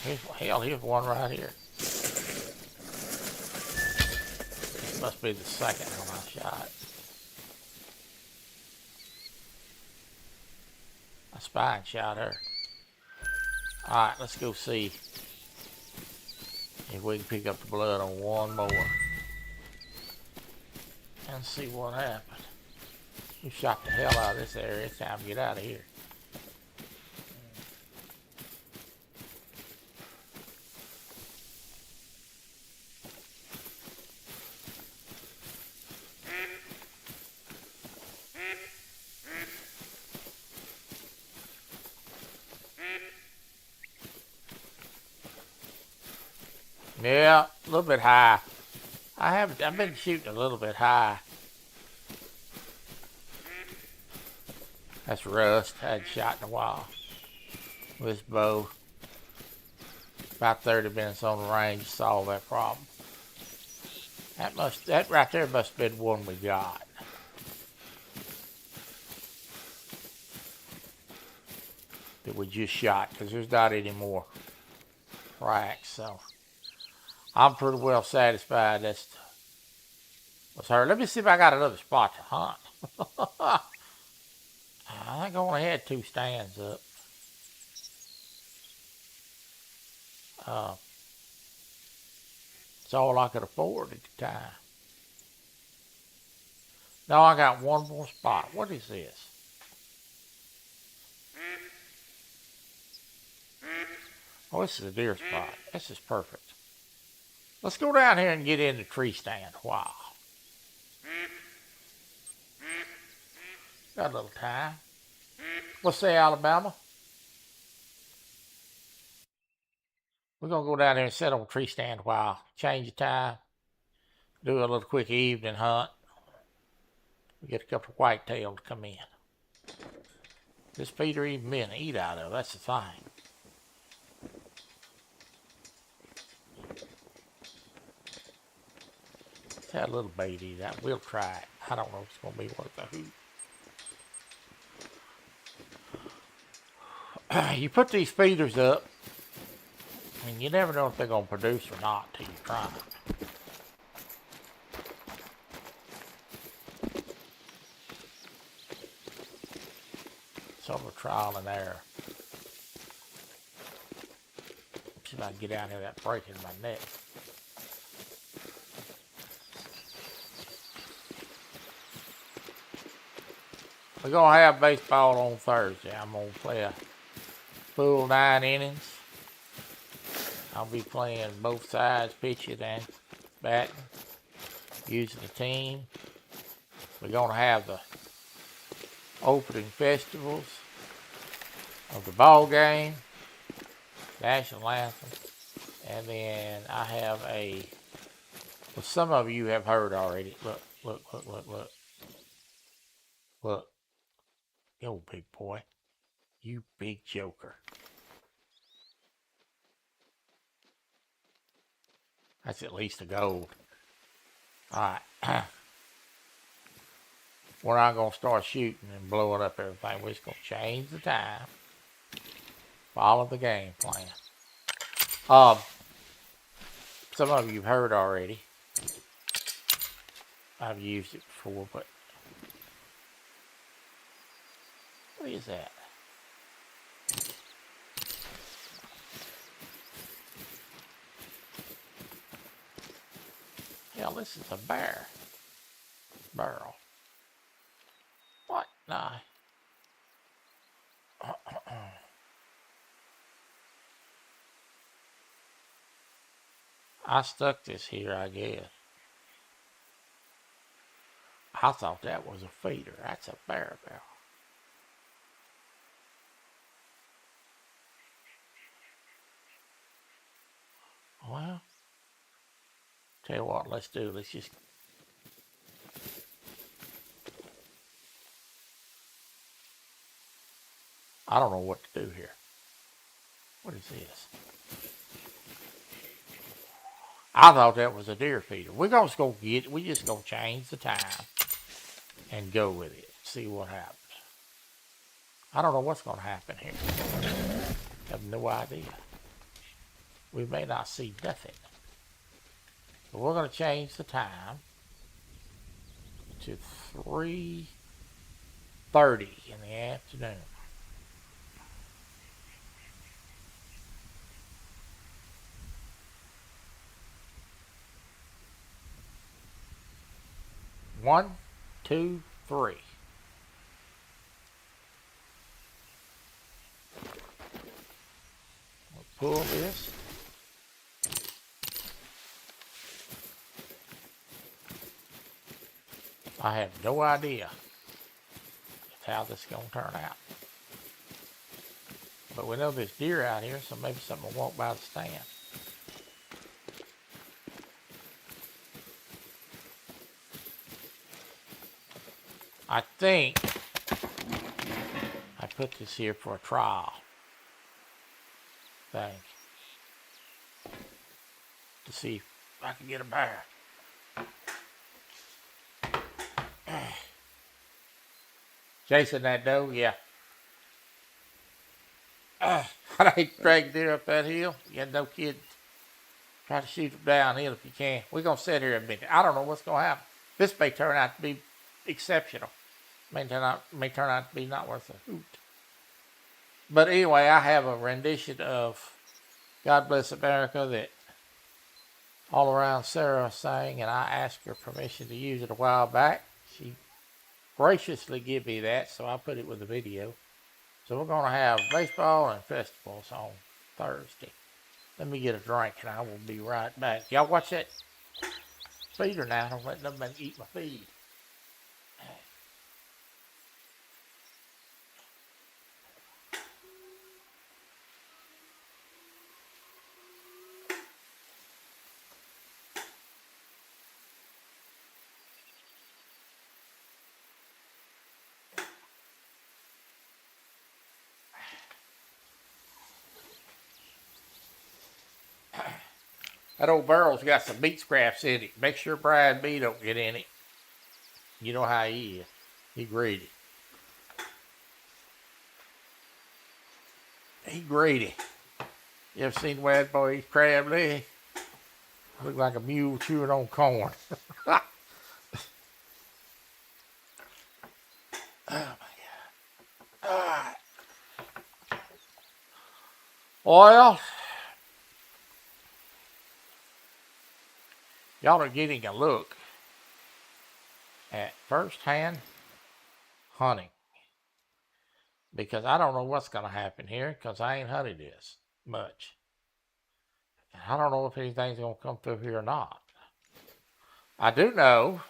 S2: Here's one right here. This must be the second one I shot. I spine shot her. All right, let's go see if we can pick up the blood on one more and see what happened. You shot the hell out of this area. It's time to get out of here. Yeah, a little bit high. I've been shooting a little bit high. That's rust. I hadn't shot in a while with this bow. About 30 minutes on the range to solve that problem. That right there must have been one we got. That we just shot, because there's not any more cracks, so I'm pretty well satisfied that's was her. Let me see if I got another spot to hunt. I think I only had 2 stands up. It's all I could afford at the time. Now I got one more spot. What is this? Oh, this is a deer spot. This is perfect. Let's go down here and get in the tree stand a while. Got a little time. Let's say Alabama. We're going to go down there and sit on a tree stand a while. Change the time. Do a little quick evening hunt. We get a couple of whitetail to come in. This feeder even been to eat out of. That's the thing. Let's have a little bait eat out. We'll try it. I don't know if it's going to be worth a hoot. You put these feeders up, and you never know if they're going to produce or not till you try them. Sort of a trial and error. See if I can get down here without breaking my neck. We're going to have baseball on Thursday. I'm going to play a full 9 innings. I'll be playing both sides, pitching and batting, using the team. We're going to have the opening festivals of the ball game, national anthem, and then I have well, some of you have heard already. Look. Yo, big boy. You big joker. That's at least a gold. Alright. We're not going to start shooting and blowing up everything. We're just going to change the time. Follow the game plan. Some of you have heard already. I've used it before, but what is that? Hell, this is a barrel. Nah. I stuck this here, I guess. I thought that was a feeder. That's a barrel. Well, tell you what, let's just. I don't know what to do here. What is this? I thought that was a deer feeder. We're just gonna change the time and go with it. See what happens. I don't know what's gonna happen here. I have no idea. We may not see nothing. But we're gonna change the time to 3:30 in the afternoon. One, two, three. We'll pull this. I have no idea how this is going to turn out. But we know there's deer out here, so maybe something will walk by the stand. I think I put this here for a trial thing to see if I can get a bear. Chasing that doe, yeah. I hate to drag deer up that hill. You got no kids. Try to shoot them downhill if you can. We're going to sit here a minute. I don't know what's going to happen. This may turn out to be exceptional. May turn out to be not worth a hoot. But anyway, I have a rendition of God Bless America that All Around Sarah sang, and I asked her permission to use it a while back. She graciously gave me that, so I put it with the video. So we're going to have baseball and festivals on Thursday. Let me get a drink, and I will be right back. Y'all watch that feeder now. Don't let nobody eat my feed. That old barrel's got some meat scraps in it. Make sure Brian B don't get in it. You know how he is. He greedy. He greedy. You ever seen Wad Boy's crab leg? Look like a mule chewing on corn. Oh my God. All right. Well, y'all are getting a look at first-hand hunting. Because I don't know what's going to happen here because I ain't hunted this much. And I don't know if anything's going to come through here or not. I do know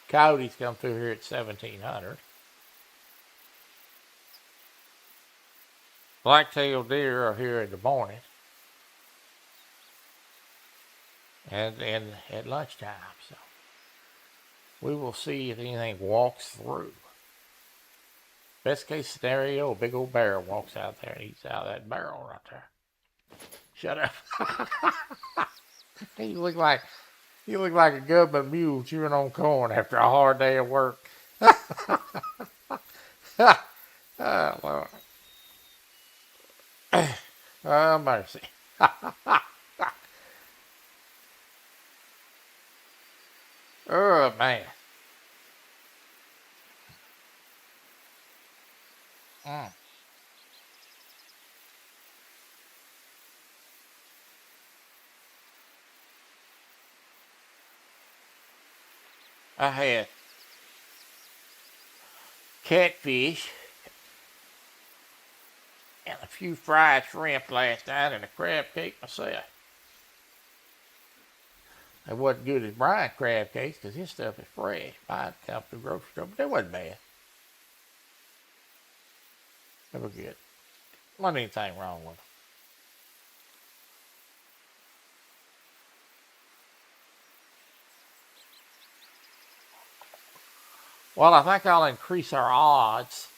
S2: coyotes come through here at 1700. Black-tailed deer are here in the morning and at lunchtime. So we will see if anything walks through. Best case scenario, a big old bear walks out there and eats out of that barrel right there. Shut up. You look like a government mule chewing on corn after a hard day of work. Oh, Lord. Oh, mercy. Oh, man. Mm. I had catfish and a few fried shrimp last night and a crab cake myself. It wasn't good as Brian crab cakes because his stuff is fresh. Mine come from the grocery store, but they wasn't bad. They were good. Wasn't anything wrong with them. Well, I think I'll increase our odds.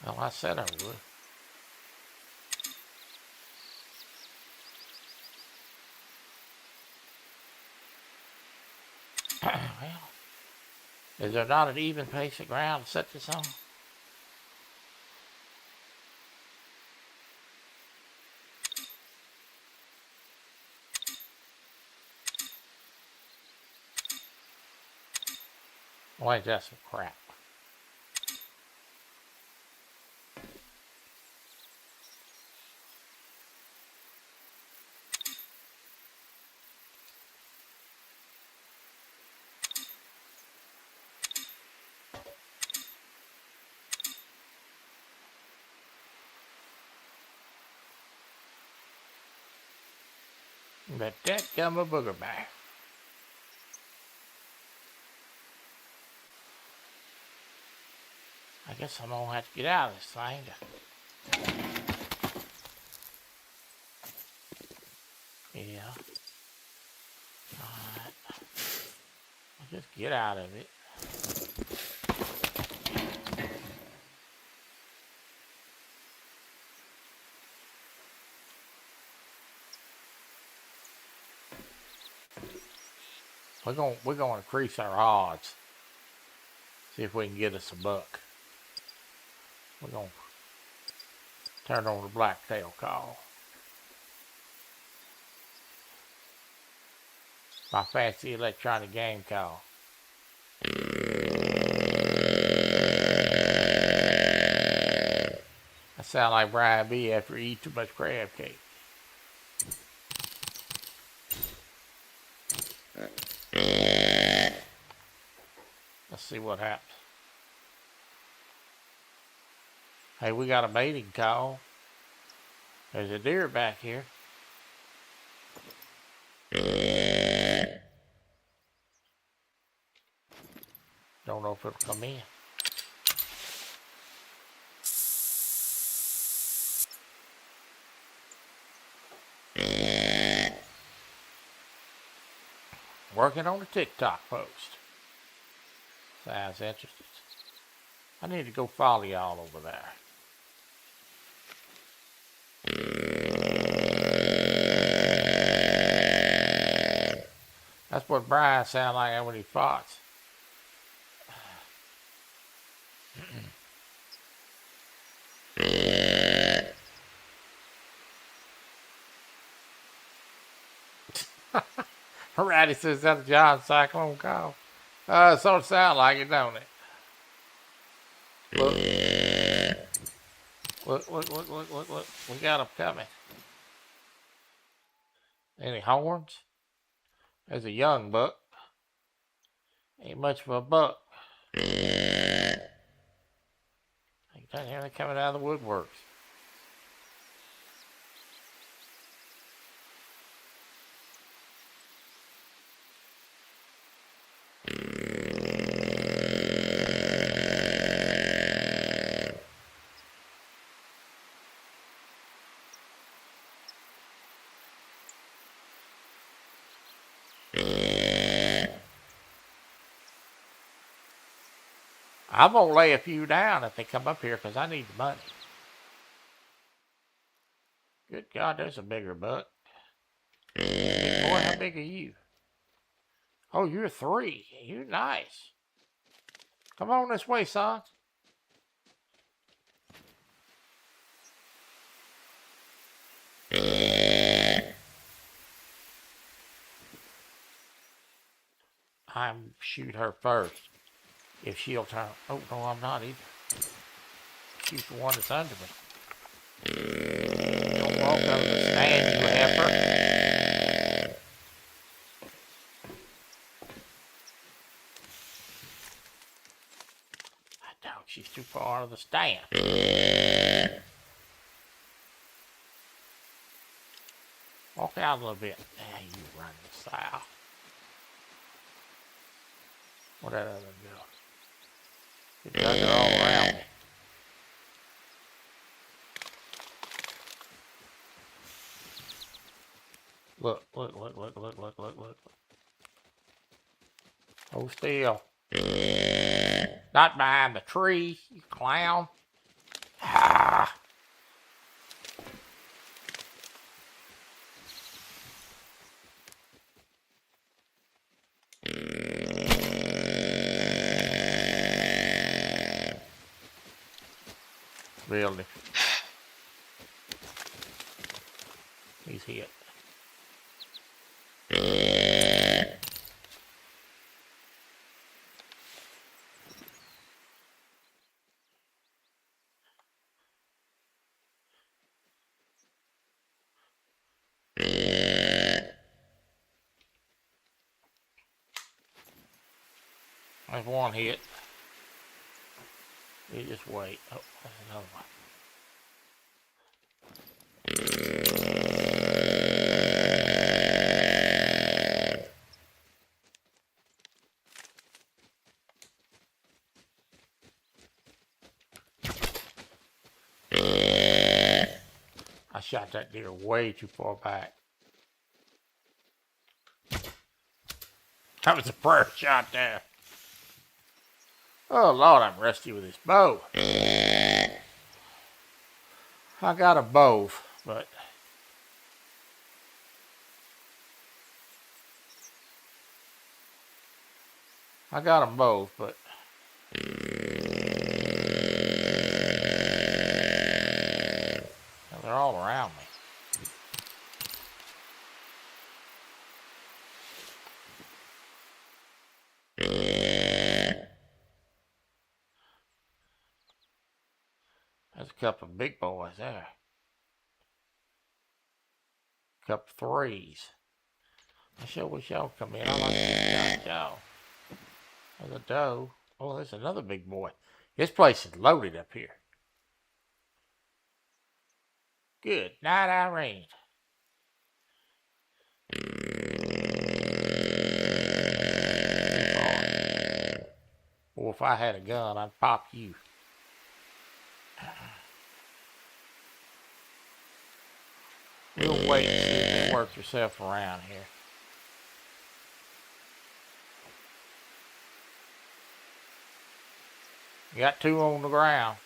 S2: Well, I said I would. Well, is there not an even piece of ground to set this on? Well, ain't that some crap? But that come a booger back. I guess I'm gonna have to get out of this thing. Yeah. Alright. I'll just get out of it. We're gonna increase our odds. See if we can get us a buck. We're gonna turn on the blacktail call. My fancy electronic game call. I sound like Brian B. after he eats too much crab cake. Let's see what happens. Hey, we got a mating call. There's a deer back here. Don't know if it'll come in. Working on a TikTok post. Sounds interesting. I need to go follow y'all over there. That's what Brian sounded like when he farts. Ratty says that's a John Cyclone call. It sort of sound like it, don't it? Look. Look. We got them coming. Any horns? There's a young buck. Ain't much of a buck. They're coming out of the woodworks. I'm going to lay a few down if they come up here because I need the money. Good God, there's a bigger buck. Big boy, how big are you? Oh, you're 3. You're nice. Come on this way, son. I'm shoot her first. If she'll turn. Oh, no, I'm not either. Shoot the one that's under me. Don't walk under the stand, you heifer. I doubt she's too far out of the stand. Walk out a little bit. Ah, you run south. Where'd that other go? It dug her all around me. Look. Hold still. Not behind the tree, you clown. Ah. Really? He's hit. There's one hit. You just wait. Oh, there's another one. I shot that deer way too far back. That was a prayer shot there. Oh, Lord, I'm rusty with this bow. I got a bow, but I got them both, but they're all around me. There's a couple of big boys there. A couple of threes. I sure wish y'all come in. I like to get y'all. There's a doe. Oh, there's another big boy. This place is loaded up here. Good night, Irene. Or if I had a gun, I'd pop you. We'll wait and see if they work yourself around here. You got two on the ground.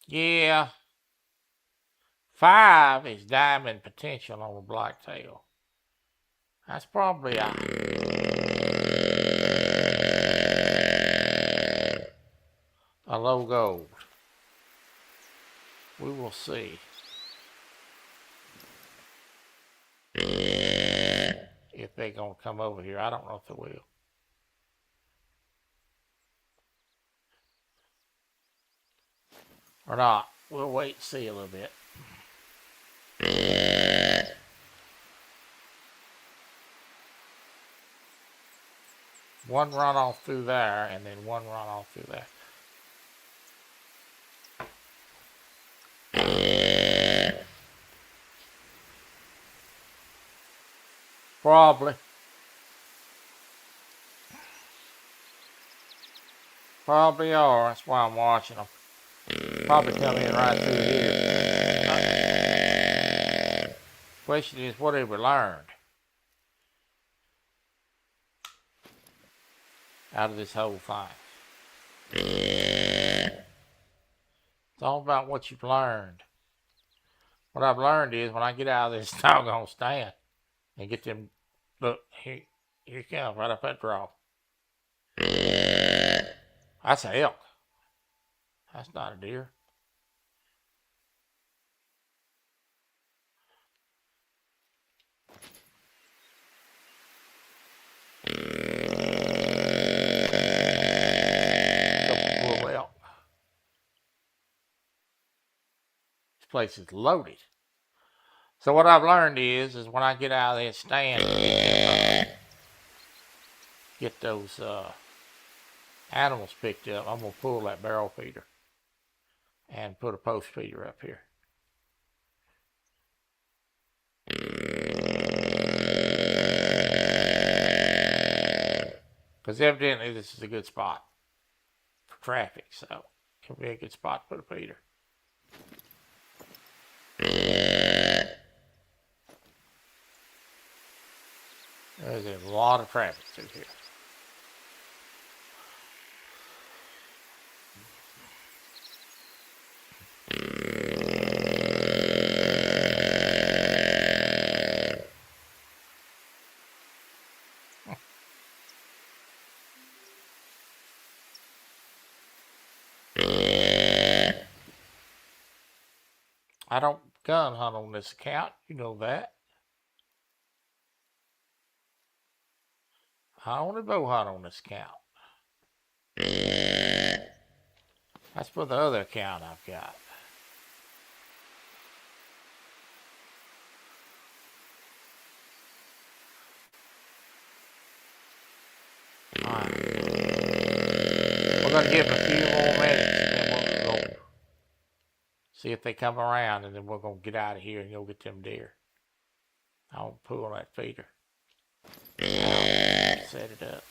S2: Yeah. 5 is diamond potential on a blacktail. That's probably a low gold. We will see if they're going to come over here. I don't know if they will. Or not. We'll wait and see a little bit. One runoff through there, and then one runoff through there. Probably. Probably are. That's why I'm watching them. Probably come in right through here. Question is, what have we learned out of this whole thing? It's all about what you've learned. What I've learned is when I get out of this doggone stand and get them, look, here it comes, right up that draw. That's an elk. That's not a deer. This place is loaded. So what I've learned is when I get out of that stand and get those animals picked up, I'm going to pull that barrel feeder and put a post feeder up here. Because evidently this is a good spot for traffic, so it can be a good spot to put a feeder. There's a lot of traffic through here. I don't gun hunt on this account, you know that. I only bow hunt on this account. That's for the other account I've got. Alright. We're going to give them a few more minutes and then we're going to go see if they come around, and then we're going to get out of here and go get them deer. I'll pull that feeder. I'll set it up.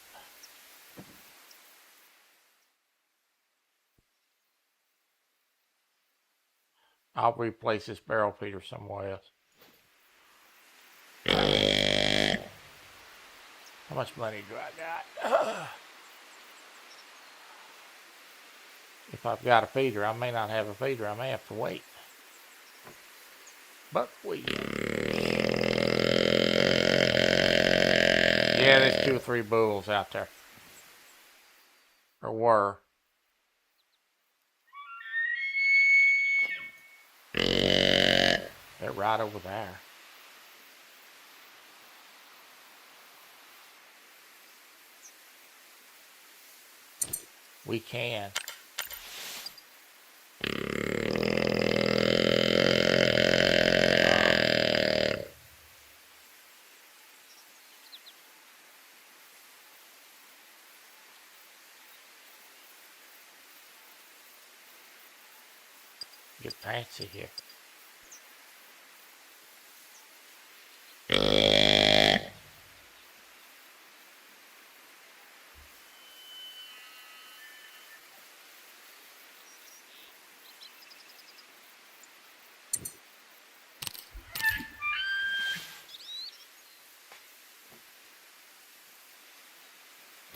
S2: I'll replace this barrel feeder somewhere else. How much money do I got? If I've got a feeder, I may not have a feeder. I may have to wait. But we. Yeah, there's 2 or 3 bulls out there. Or were. They're right over there. We can. Get fancy here.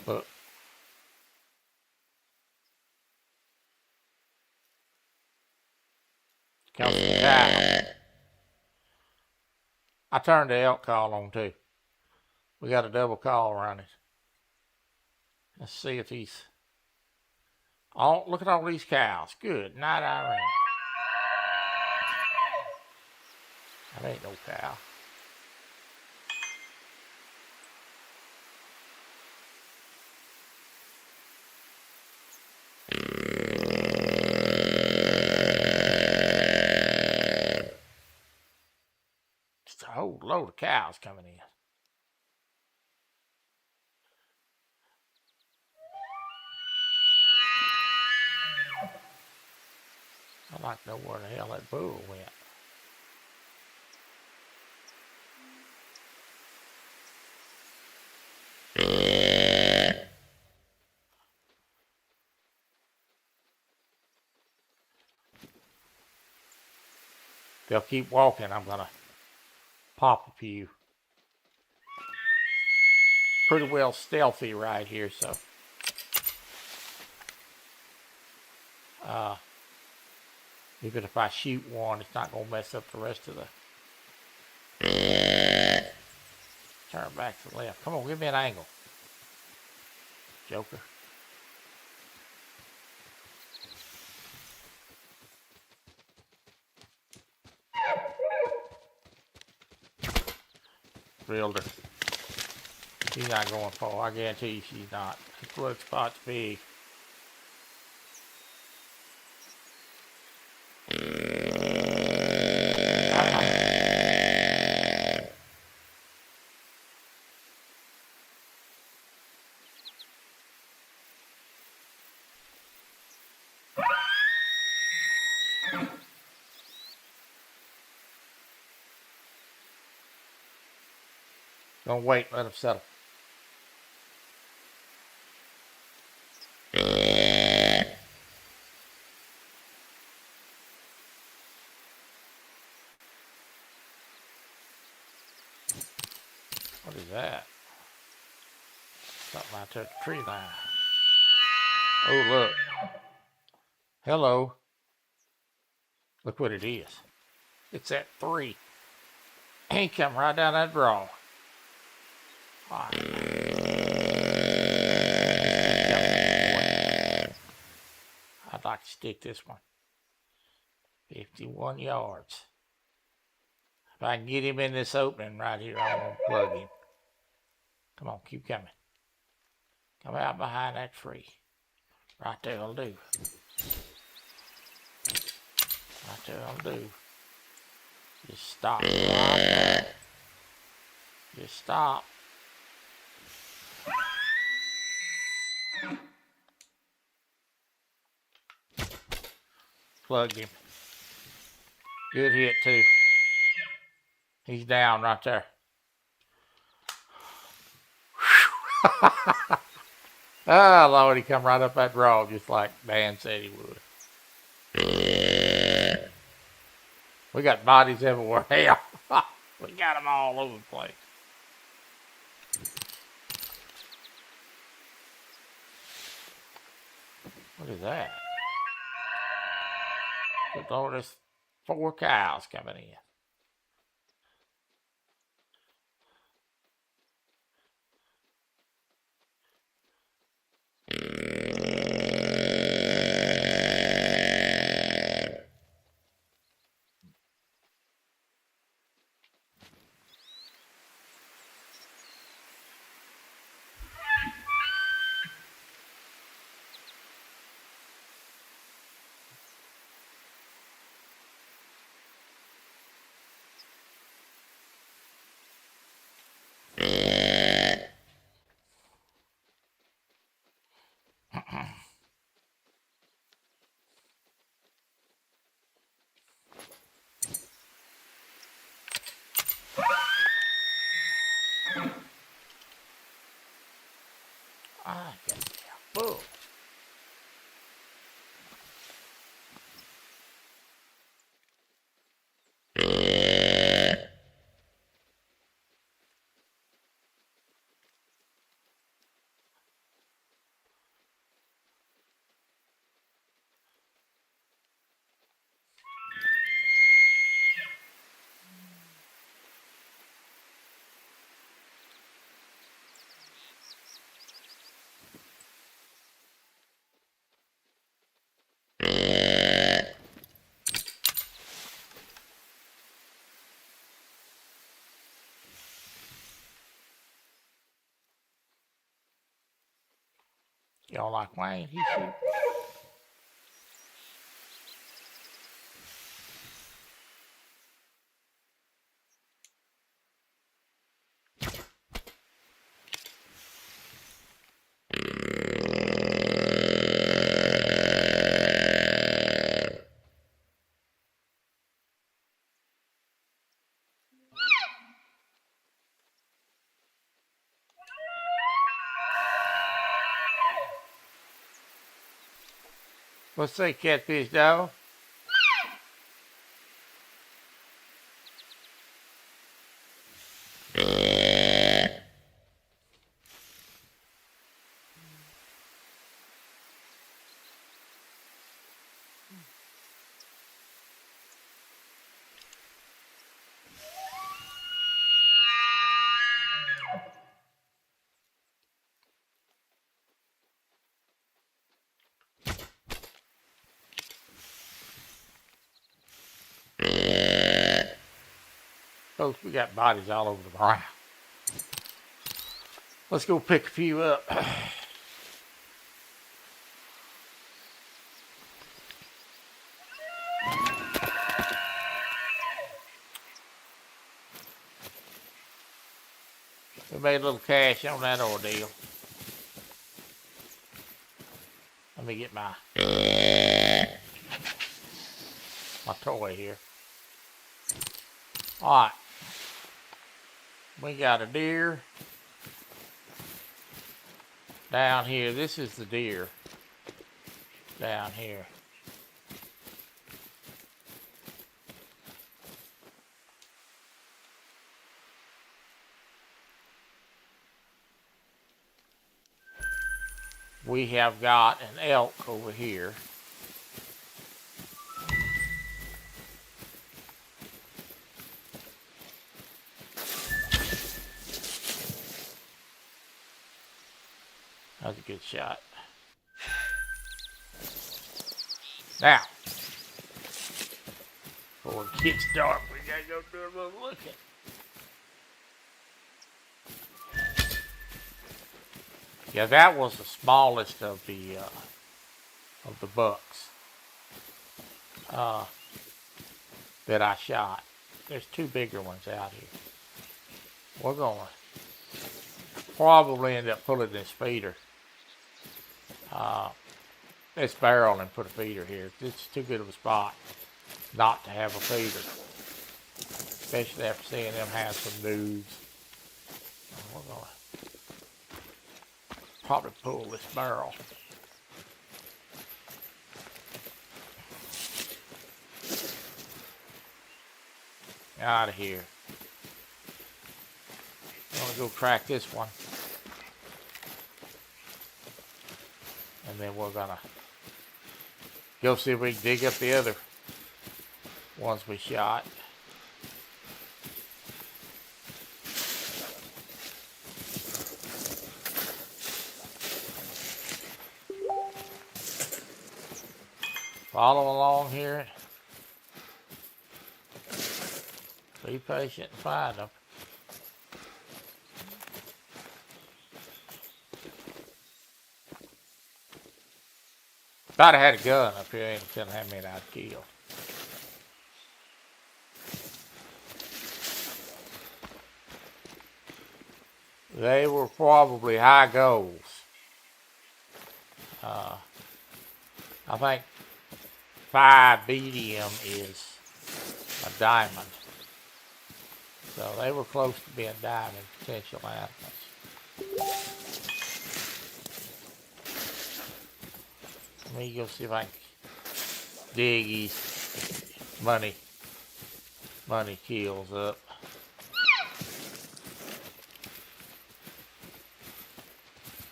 S2: Look. Comes the cow. I turned the elk call on too. We got a double call running. Let's see if he's. Oh, look at all these cows. Good night, Irene. That ain't no cow. Just a whole load of cows coming in. I'd like to know where the hell that bull went. They'll keep walking. I'm gonna pop a few. Pretty well stealthy right here, so even if I shoot one, it's not gonna mess up the rest of the. Turn back to the left. Come on, give me an angle, Joker. Drilled her. She's not going far. I guarantee you she's not. This blood spot's big. Gonna wait, let them settle. What is that? Something out there at the tree line. Oh, look. Hello. Look what it is. It's that 3. He come right down that draw. Wow. I'd like to stick this one. 51 yards. If I can get him in this opening right here, I'm going to plug him. Come on, keep coming. Come out behind that tree. Right there will do. Right there will do. Just stop. Right there. Just stop. Plugged him. Good hit, too. He's down right there. Oh, Lord, he come right up that draw just like Dan said he would. We got bodies everywhere. Hell, we got them all over the place. What is that? Good Lord, there's 4 cows coming in. Ah, boom. Y'all like Wayne? He shoot. What's that, catfish dog? Folks, we got bodies all over the ground. Let's go pick a few up. We made a little cash on that ordeal. Let me get my my toy here. Alright. We got a deer down here. This is the deer down here. We have got an elk over here. That's a good shot. Now, before it gets dark, we gotta go do a little looking. Yeah, that was the smallest of the bucks that I shot. There's two bigger ones out here. We're gonna probably end up pulling this feeder, this barrel, and put a feeder here. It's too good of a spot not to have a feeder, especially after seeing them have some nudes. We're gonna probably pull this barrel. Out of here. I'm gonna go track this one, and then we're gonna go see if we can dig up the other ones we shot. Follow along here. Be patient and find them. If I'd have had a gun up here, I ain't telling how many I'd kill. They were probably high goals. I think 5 BDM is a diamond. So they were close to being diamond potential animals. Let me go see if I can dig these money kills up.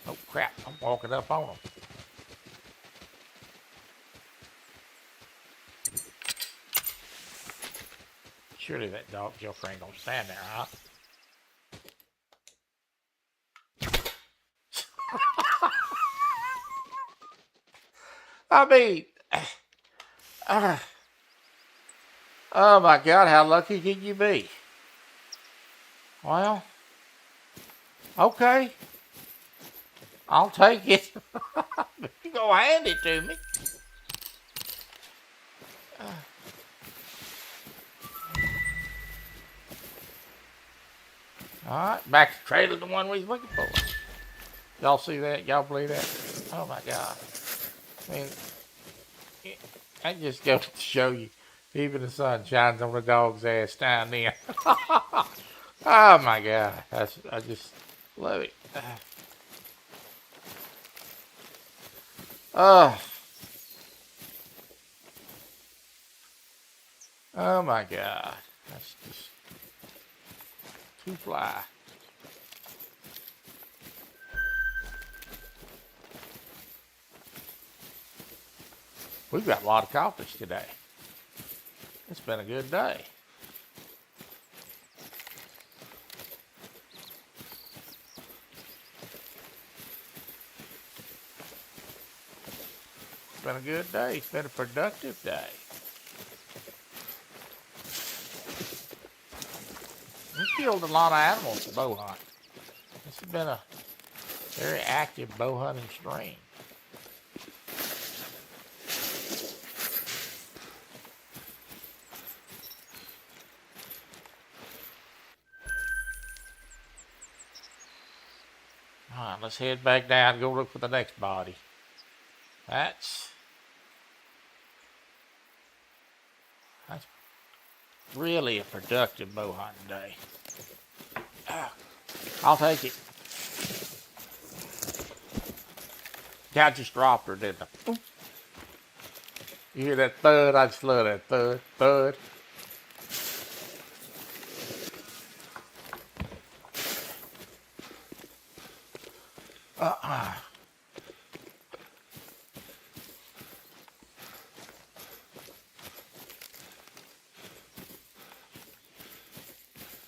S2: Oh crap, I'm walking up on them. Surely that dog joker ain't gonna stand there, huh? I mean, oh my God, how lucky can you be? Well, okay, I'll take it. You gonna hand it to me? All right, back to the trailer, the one we was looking for. Y'all see that? Y'all believe that? Oh my God. I mean, that just goes to show you, even the sun shines on the dog's ass down there. Oh my God. I just love it. Oh my God. That's just too fly. We've got a lot accomplished today. It's been a good day. It's been a good day. It's been a productive day. We killed a lot of animals to bow hunt. This has been a very active bow hunting stream. All right, let's head back down and go look for the next body. That's That's really a productive bow hunting day. I'll take it. I just dropped her, didn't I? You hear that thud? I just love that thud. Thud.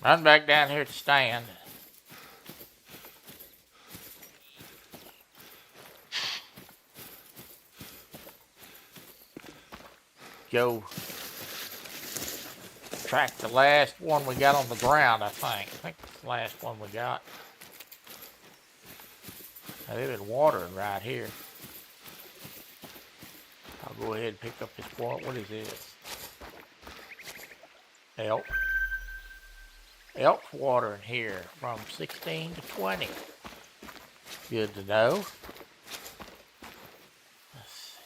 S2: Run back down here to stand. Go track the last one we got on the ground, I think. I think it's the last one we got. Now, they've been watering right here. I'll go ahead and pick up this point. What is this? Elk. Elk's watering here from 16 to 20. Good to know. Let's see.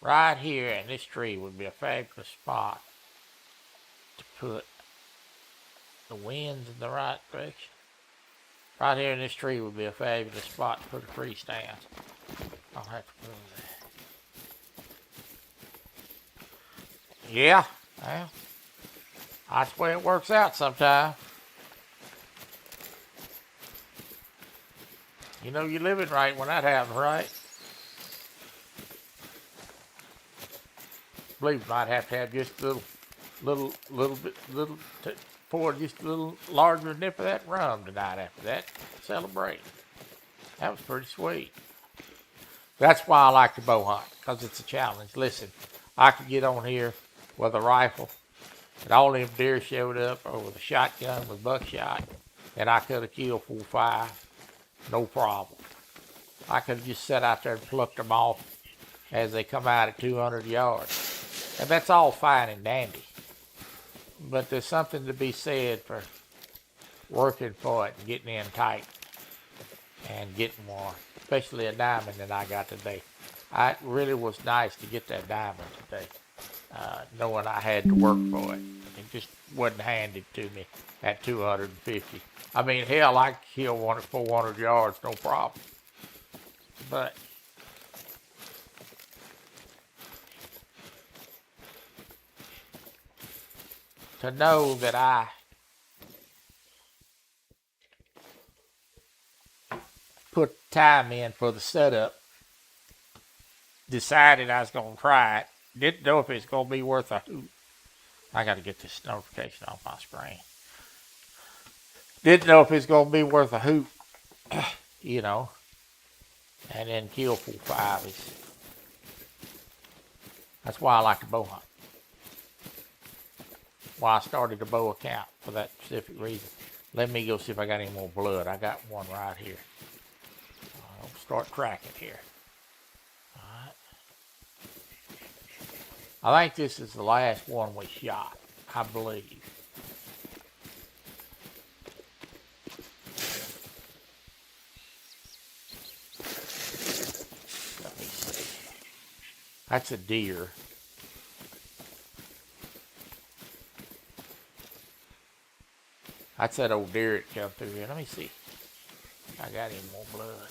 S2: Right here in this tree would be a fabulous spot to put the winds in the right direction. Right here in this tree would be a fabulous spot to put a tree stand. I'll have to move that. Yeah, well, that's the way it works out sometimes. You know you're living right when that happens, right? I believe you might have to have just a pour just a little larger nip of that rum tonight after that. Celebrate. That was pretty sweet. That's why I like to bow hunt, because it's a challenge. Listen, I could get on here with a rifle, and all them deer showed up, or with a shotgun with buckshot, and I could have killed 4 or 5, no problem. I could have just sat out there and plucked them off as they come out at 200 yards. And that's all fine and dandy. But there's something to be said for working for it and getting in tight and getting one, especially a diamond that I got today. It really was nice to get that diamond today, knowing I had to work for it. It just wasn't handed to me at 250. I mean, hell, I could kill one at 400 yards, no problem. But to know that I put time in for the setup, decided I was going to try it, didn't know if it's going to be worth a hoot. I got to get this notification off my screen. Didn't know if it's going to be worth a hoot, you know, and then kill 4 or 5. That's why I like to bow hunt. Why I started the bow account, for that specific reason. Let me go see if I got any more blood. I got one right here. I'll start tracking here. All right. I think this is the last one we shot, I believe. Let me see. That's a deer. That's that old deer that come through here. Let me see. I got any more blood.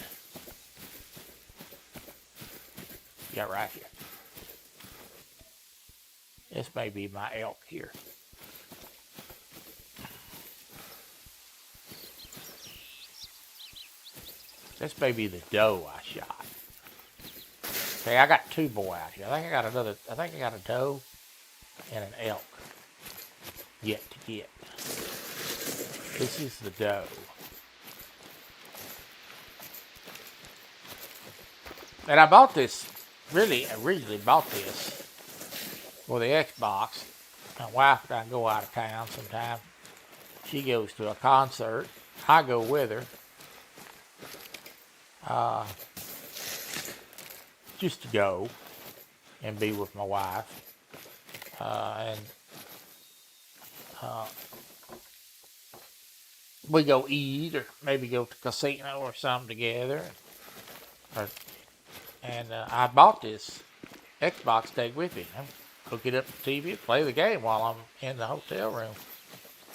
S2: Yeah, right here. This may be my elk here. This may be the doe I shot. Okay, I got 2 more out here. I think I got a doe and an elk yet to get. This is the doe. And I bought this, originally bought this for the Xbox. My wife and I go out of town sometime. She goes to a concert. I go with her. Just to go and be with my wife. We go eat or maybe go to a casino or something together. And I bought this Xbox take with me. Hook it up to the TV, play the game while I'm in the hotel room.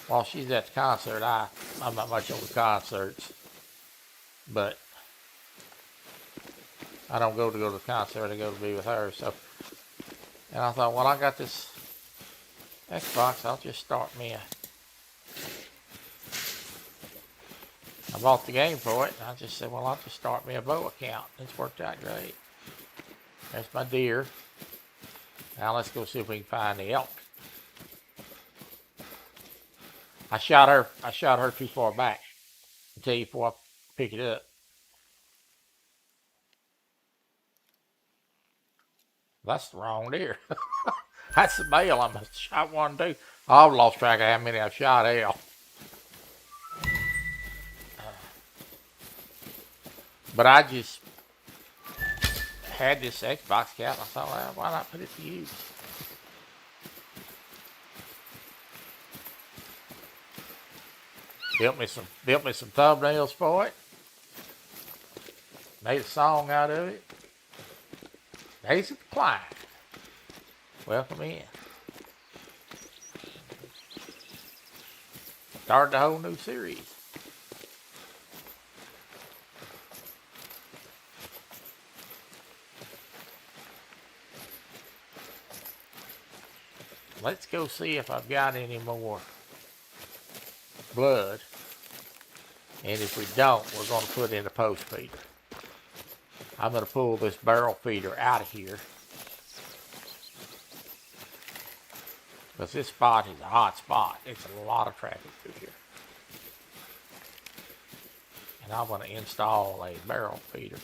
S2: While she's at the concert, I'm not much on the concerts, but I don't go to the concert. I go to be with her. So, and I thought, well, I got this Xbox. I'll just start me I bought the game for it, and I just said, well, I'll just start me a bow account. It's worked out great. There's my deer. Now let's go see if we can find the elk. I shot her too far back. I'll tell you before I pick it up. That's the wrong deer. That's the male. I must have shot one too. I've lost track of how many I've shot elk. But I just had this Xbox account, and I thought, well, why not put it to use? Built me some thumbnails for it. Made a song out of it. Days of Decline. Welcome in. Started a whole new series. Let's go see if I've got any more blood. And if we don't, we're going to put in a post feeder. I'm going to pull this barrel feeder out of here. Because this spot is a hot spot. It's a lot of traffic through here. And I'm going to install a barrel feeder.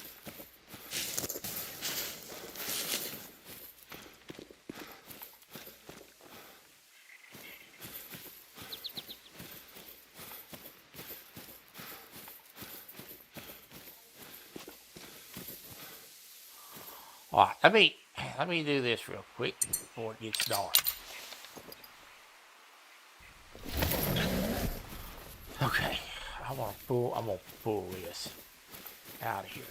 S2: All right, let me do this real quick before it gets dark. Okay, I'm gonna pull this out of here.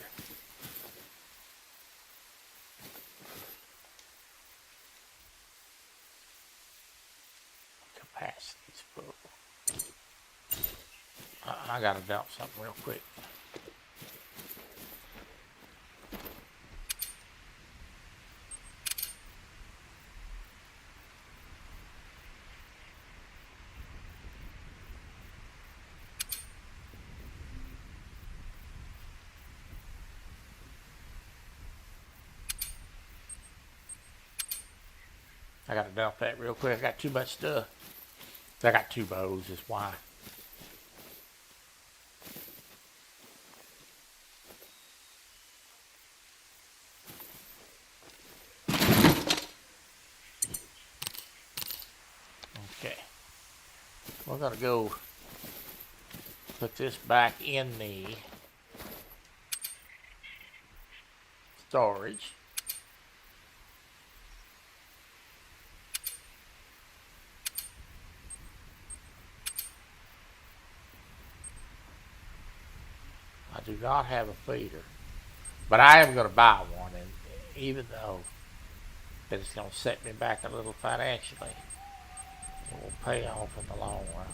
S2: Capacity's full. I gotta dump something real quick. I gotta dump that real quick. I got too much stuff. I got 2 bows, is why. Okay. We're gonna go put this back in the storage. I do not have a feeder, but I am going to buy one, and even though that it's going to set me back a little financially, it will pay off in the long run.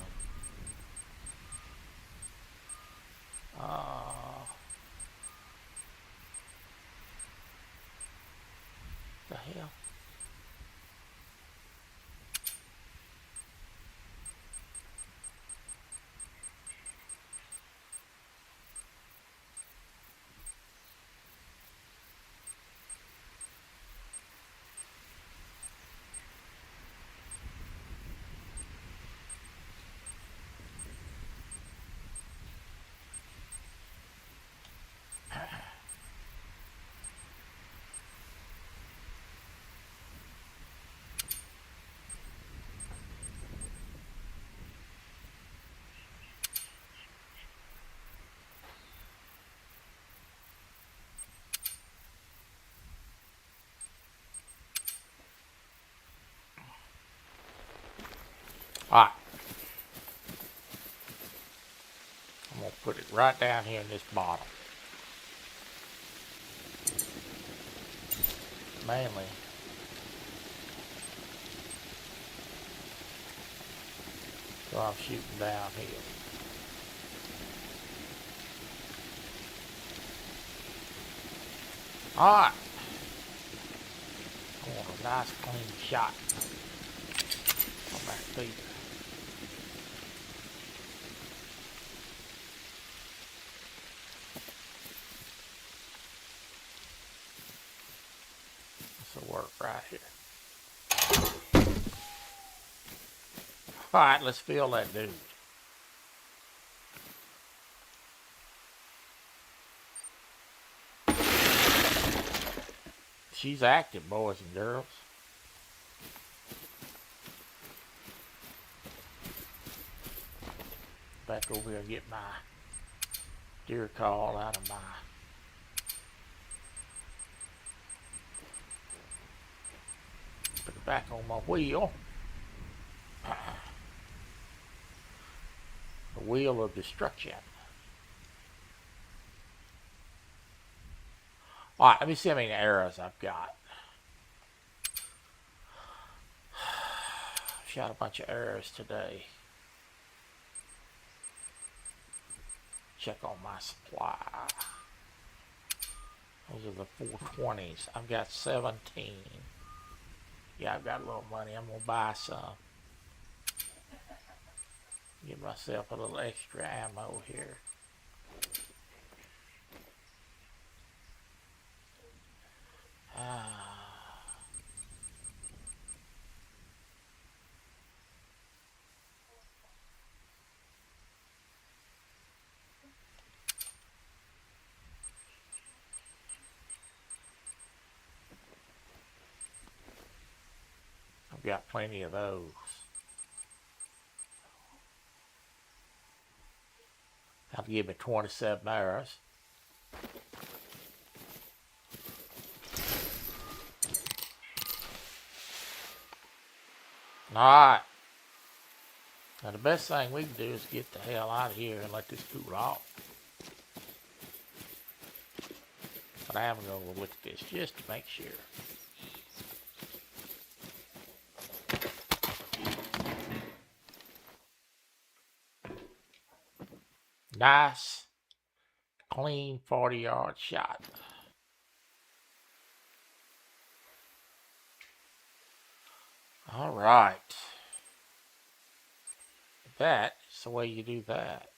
S2: The hell? Alright. I'm going to put it right down here in this bottle. Mainly So I'm shooting downhill. Alright. I want a nice clean shot on that feeder. This will work right here. Alright, let's fill that dude. She's active, boys and girls. Back over here and get my deer call out of my put it back on my wheel. The wheel of destruction. Alright, let me see how many arrows I've got. Shot a bunch of arrows today. Check on my supply. Those are the 420s. I've got 17. Yeah, I've got a little money. I'm going to buy some. Give myself a little extra ammo here. I've got plenty of those. That'll give me 27 arrows. Alright. Now the best thing we can do is get the hell out of here and let this cool off. But I am going to look at this just to make sure. Nice, clean 40-yard shot. All right. That's the way you do that.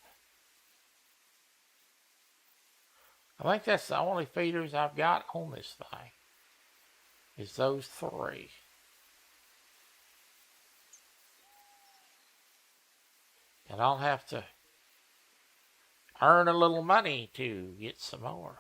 S2: I think that's the only feeders I've got on this thing. Is those 3. And I'll have to earn a little money to get some more.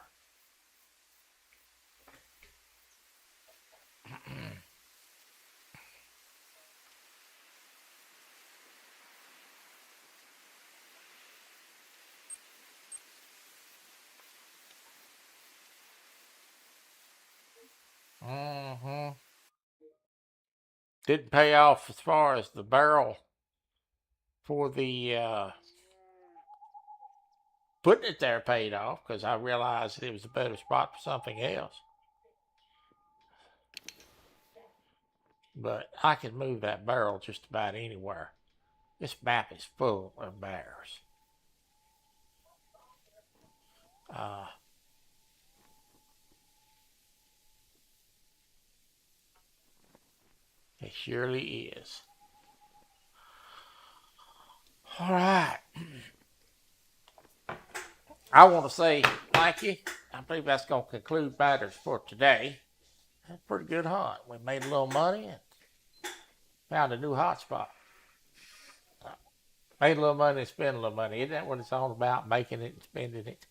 S2: Didn't pay off as far as the barrel for the putting it there paid off, because I realized it was a better spot for something else. But I can move that barrel just about anywhere. This map is full of bears. It surely is. All right. I want to say thank you. I believe that's going to conclude matters for today. That's a pretty good hunt. We made a little money and found a new hot spot. Made a little money and spent a little money. Isn't that what it's all about? Making it and spending it.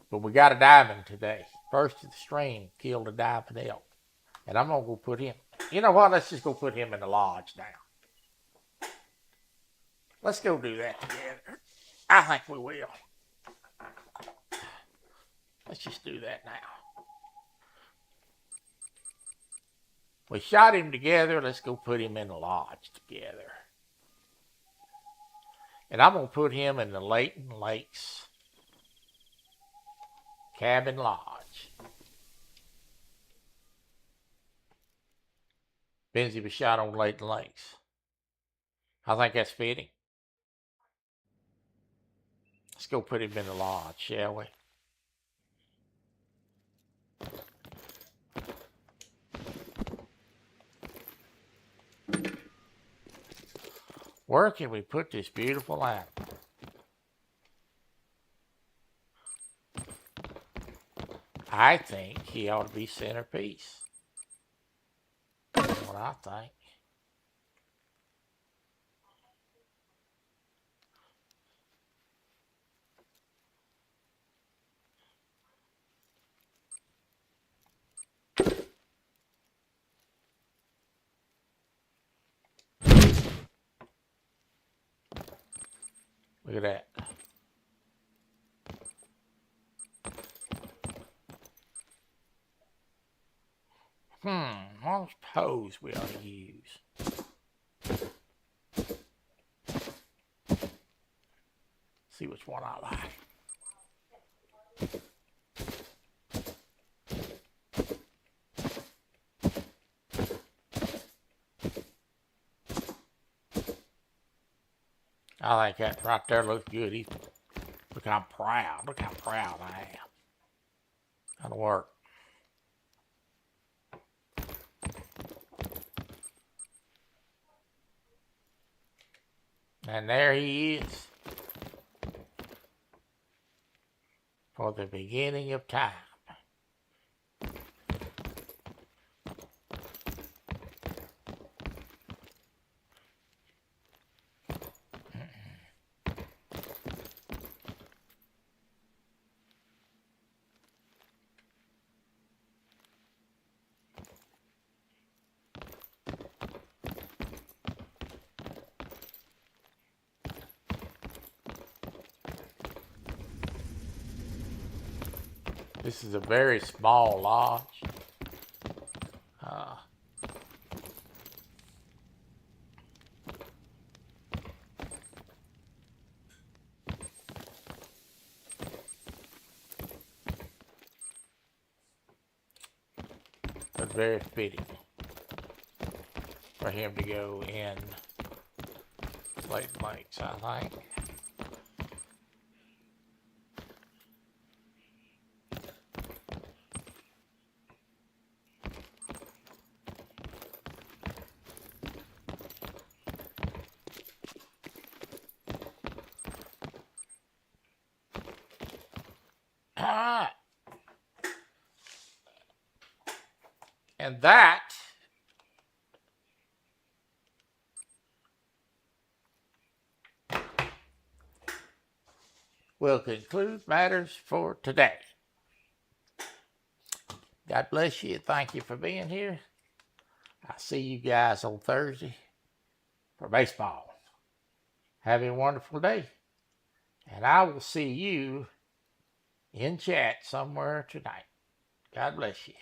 S2: But we got a diamond today. First of the stream killed a diamond elk. And I'm going to go put him. You know what? Let's just go put him in the lodge now. Let's go do that together. I think we will. Let's just do that now. We shot him together. Let's go put him in the lodge together. And I'm going to put him in the Layton Lakes Cabin Lodge. Benzie was shot on Layton Lakes. I think that's fitting. Let's go put him in the lodge, shall we? Where can we put this beautiful animal? I think he ought to be centerpiece. That's what I think. Look at that. What pose we ought to use? See which one I like. I think that right there looks good. Look, I'm proud. Look how proud I am. That'll work. And there he is. For the beginning of time. This is a very small lodge. But very fitting for him to go in Slate Lakes, I think. And that will conclude matters for today. God bless you. Thank you for being here. I'll see you guys on Thursday for baseball. Have a wonderful day. And I will see you in chat somewhere tonight. God bless you.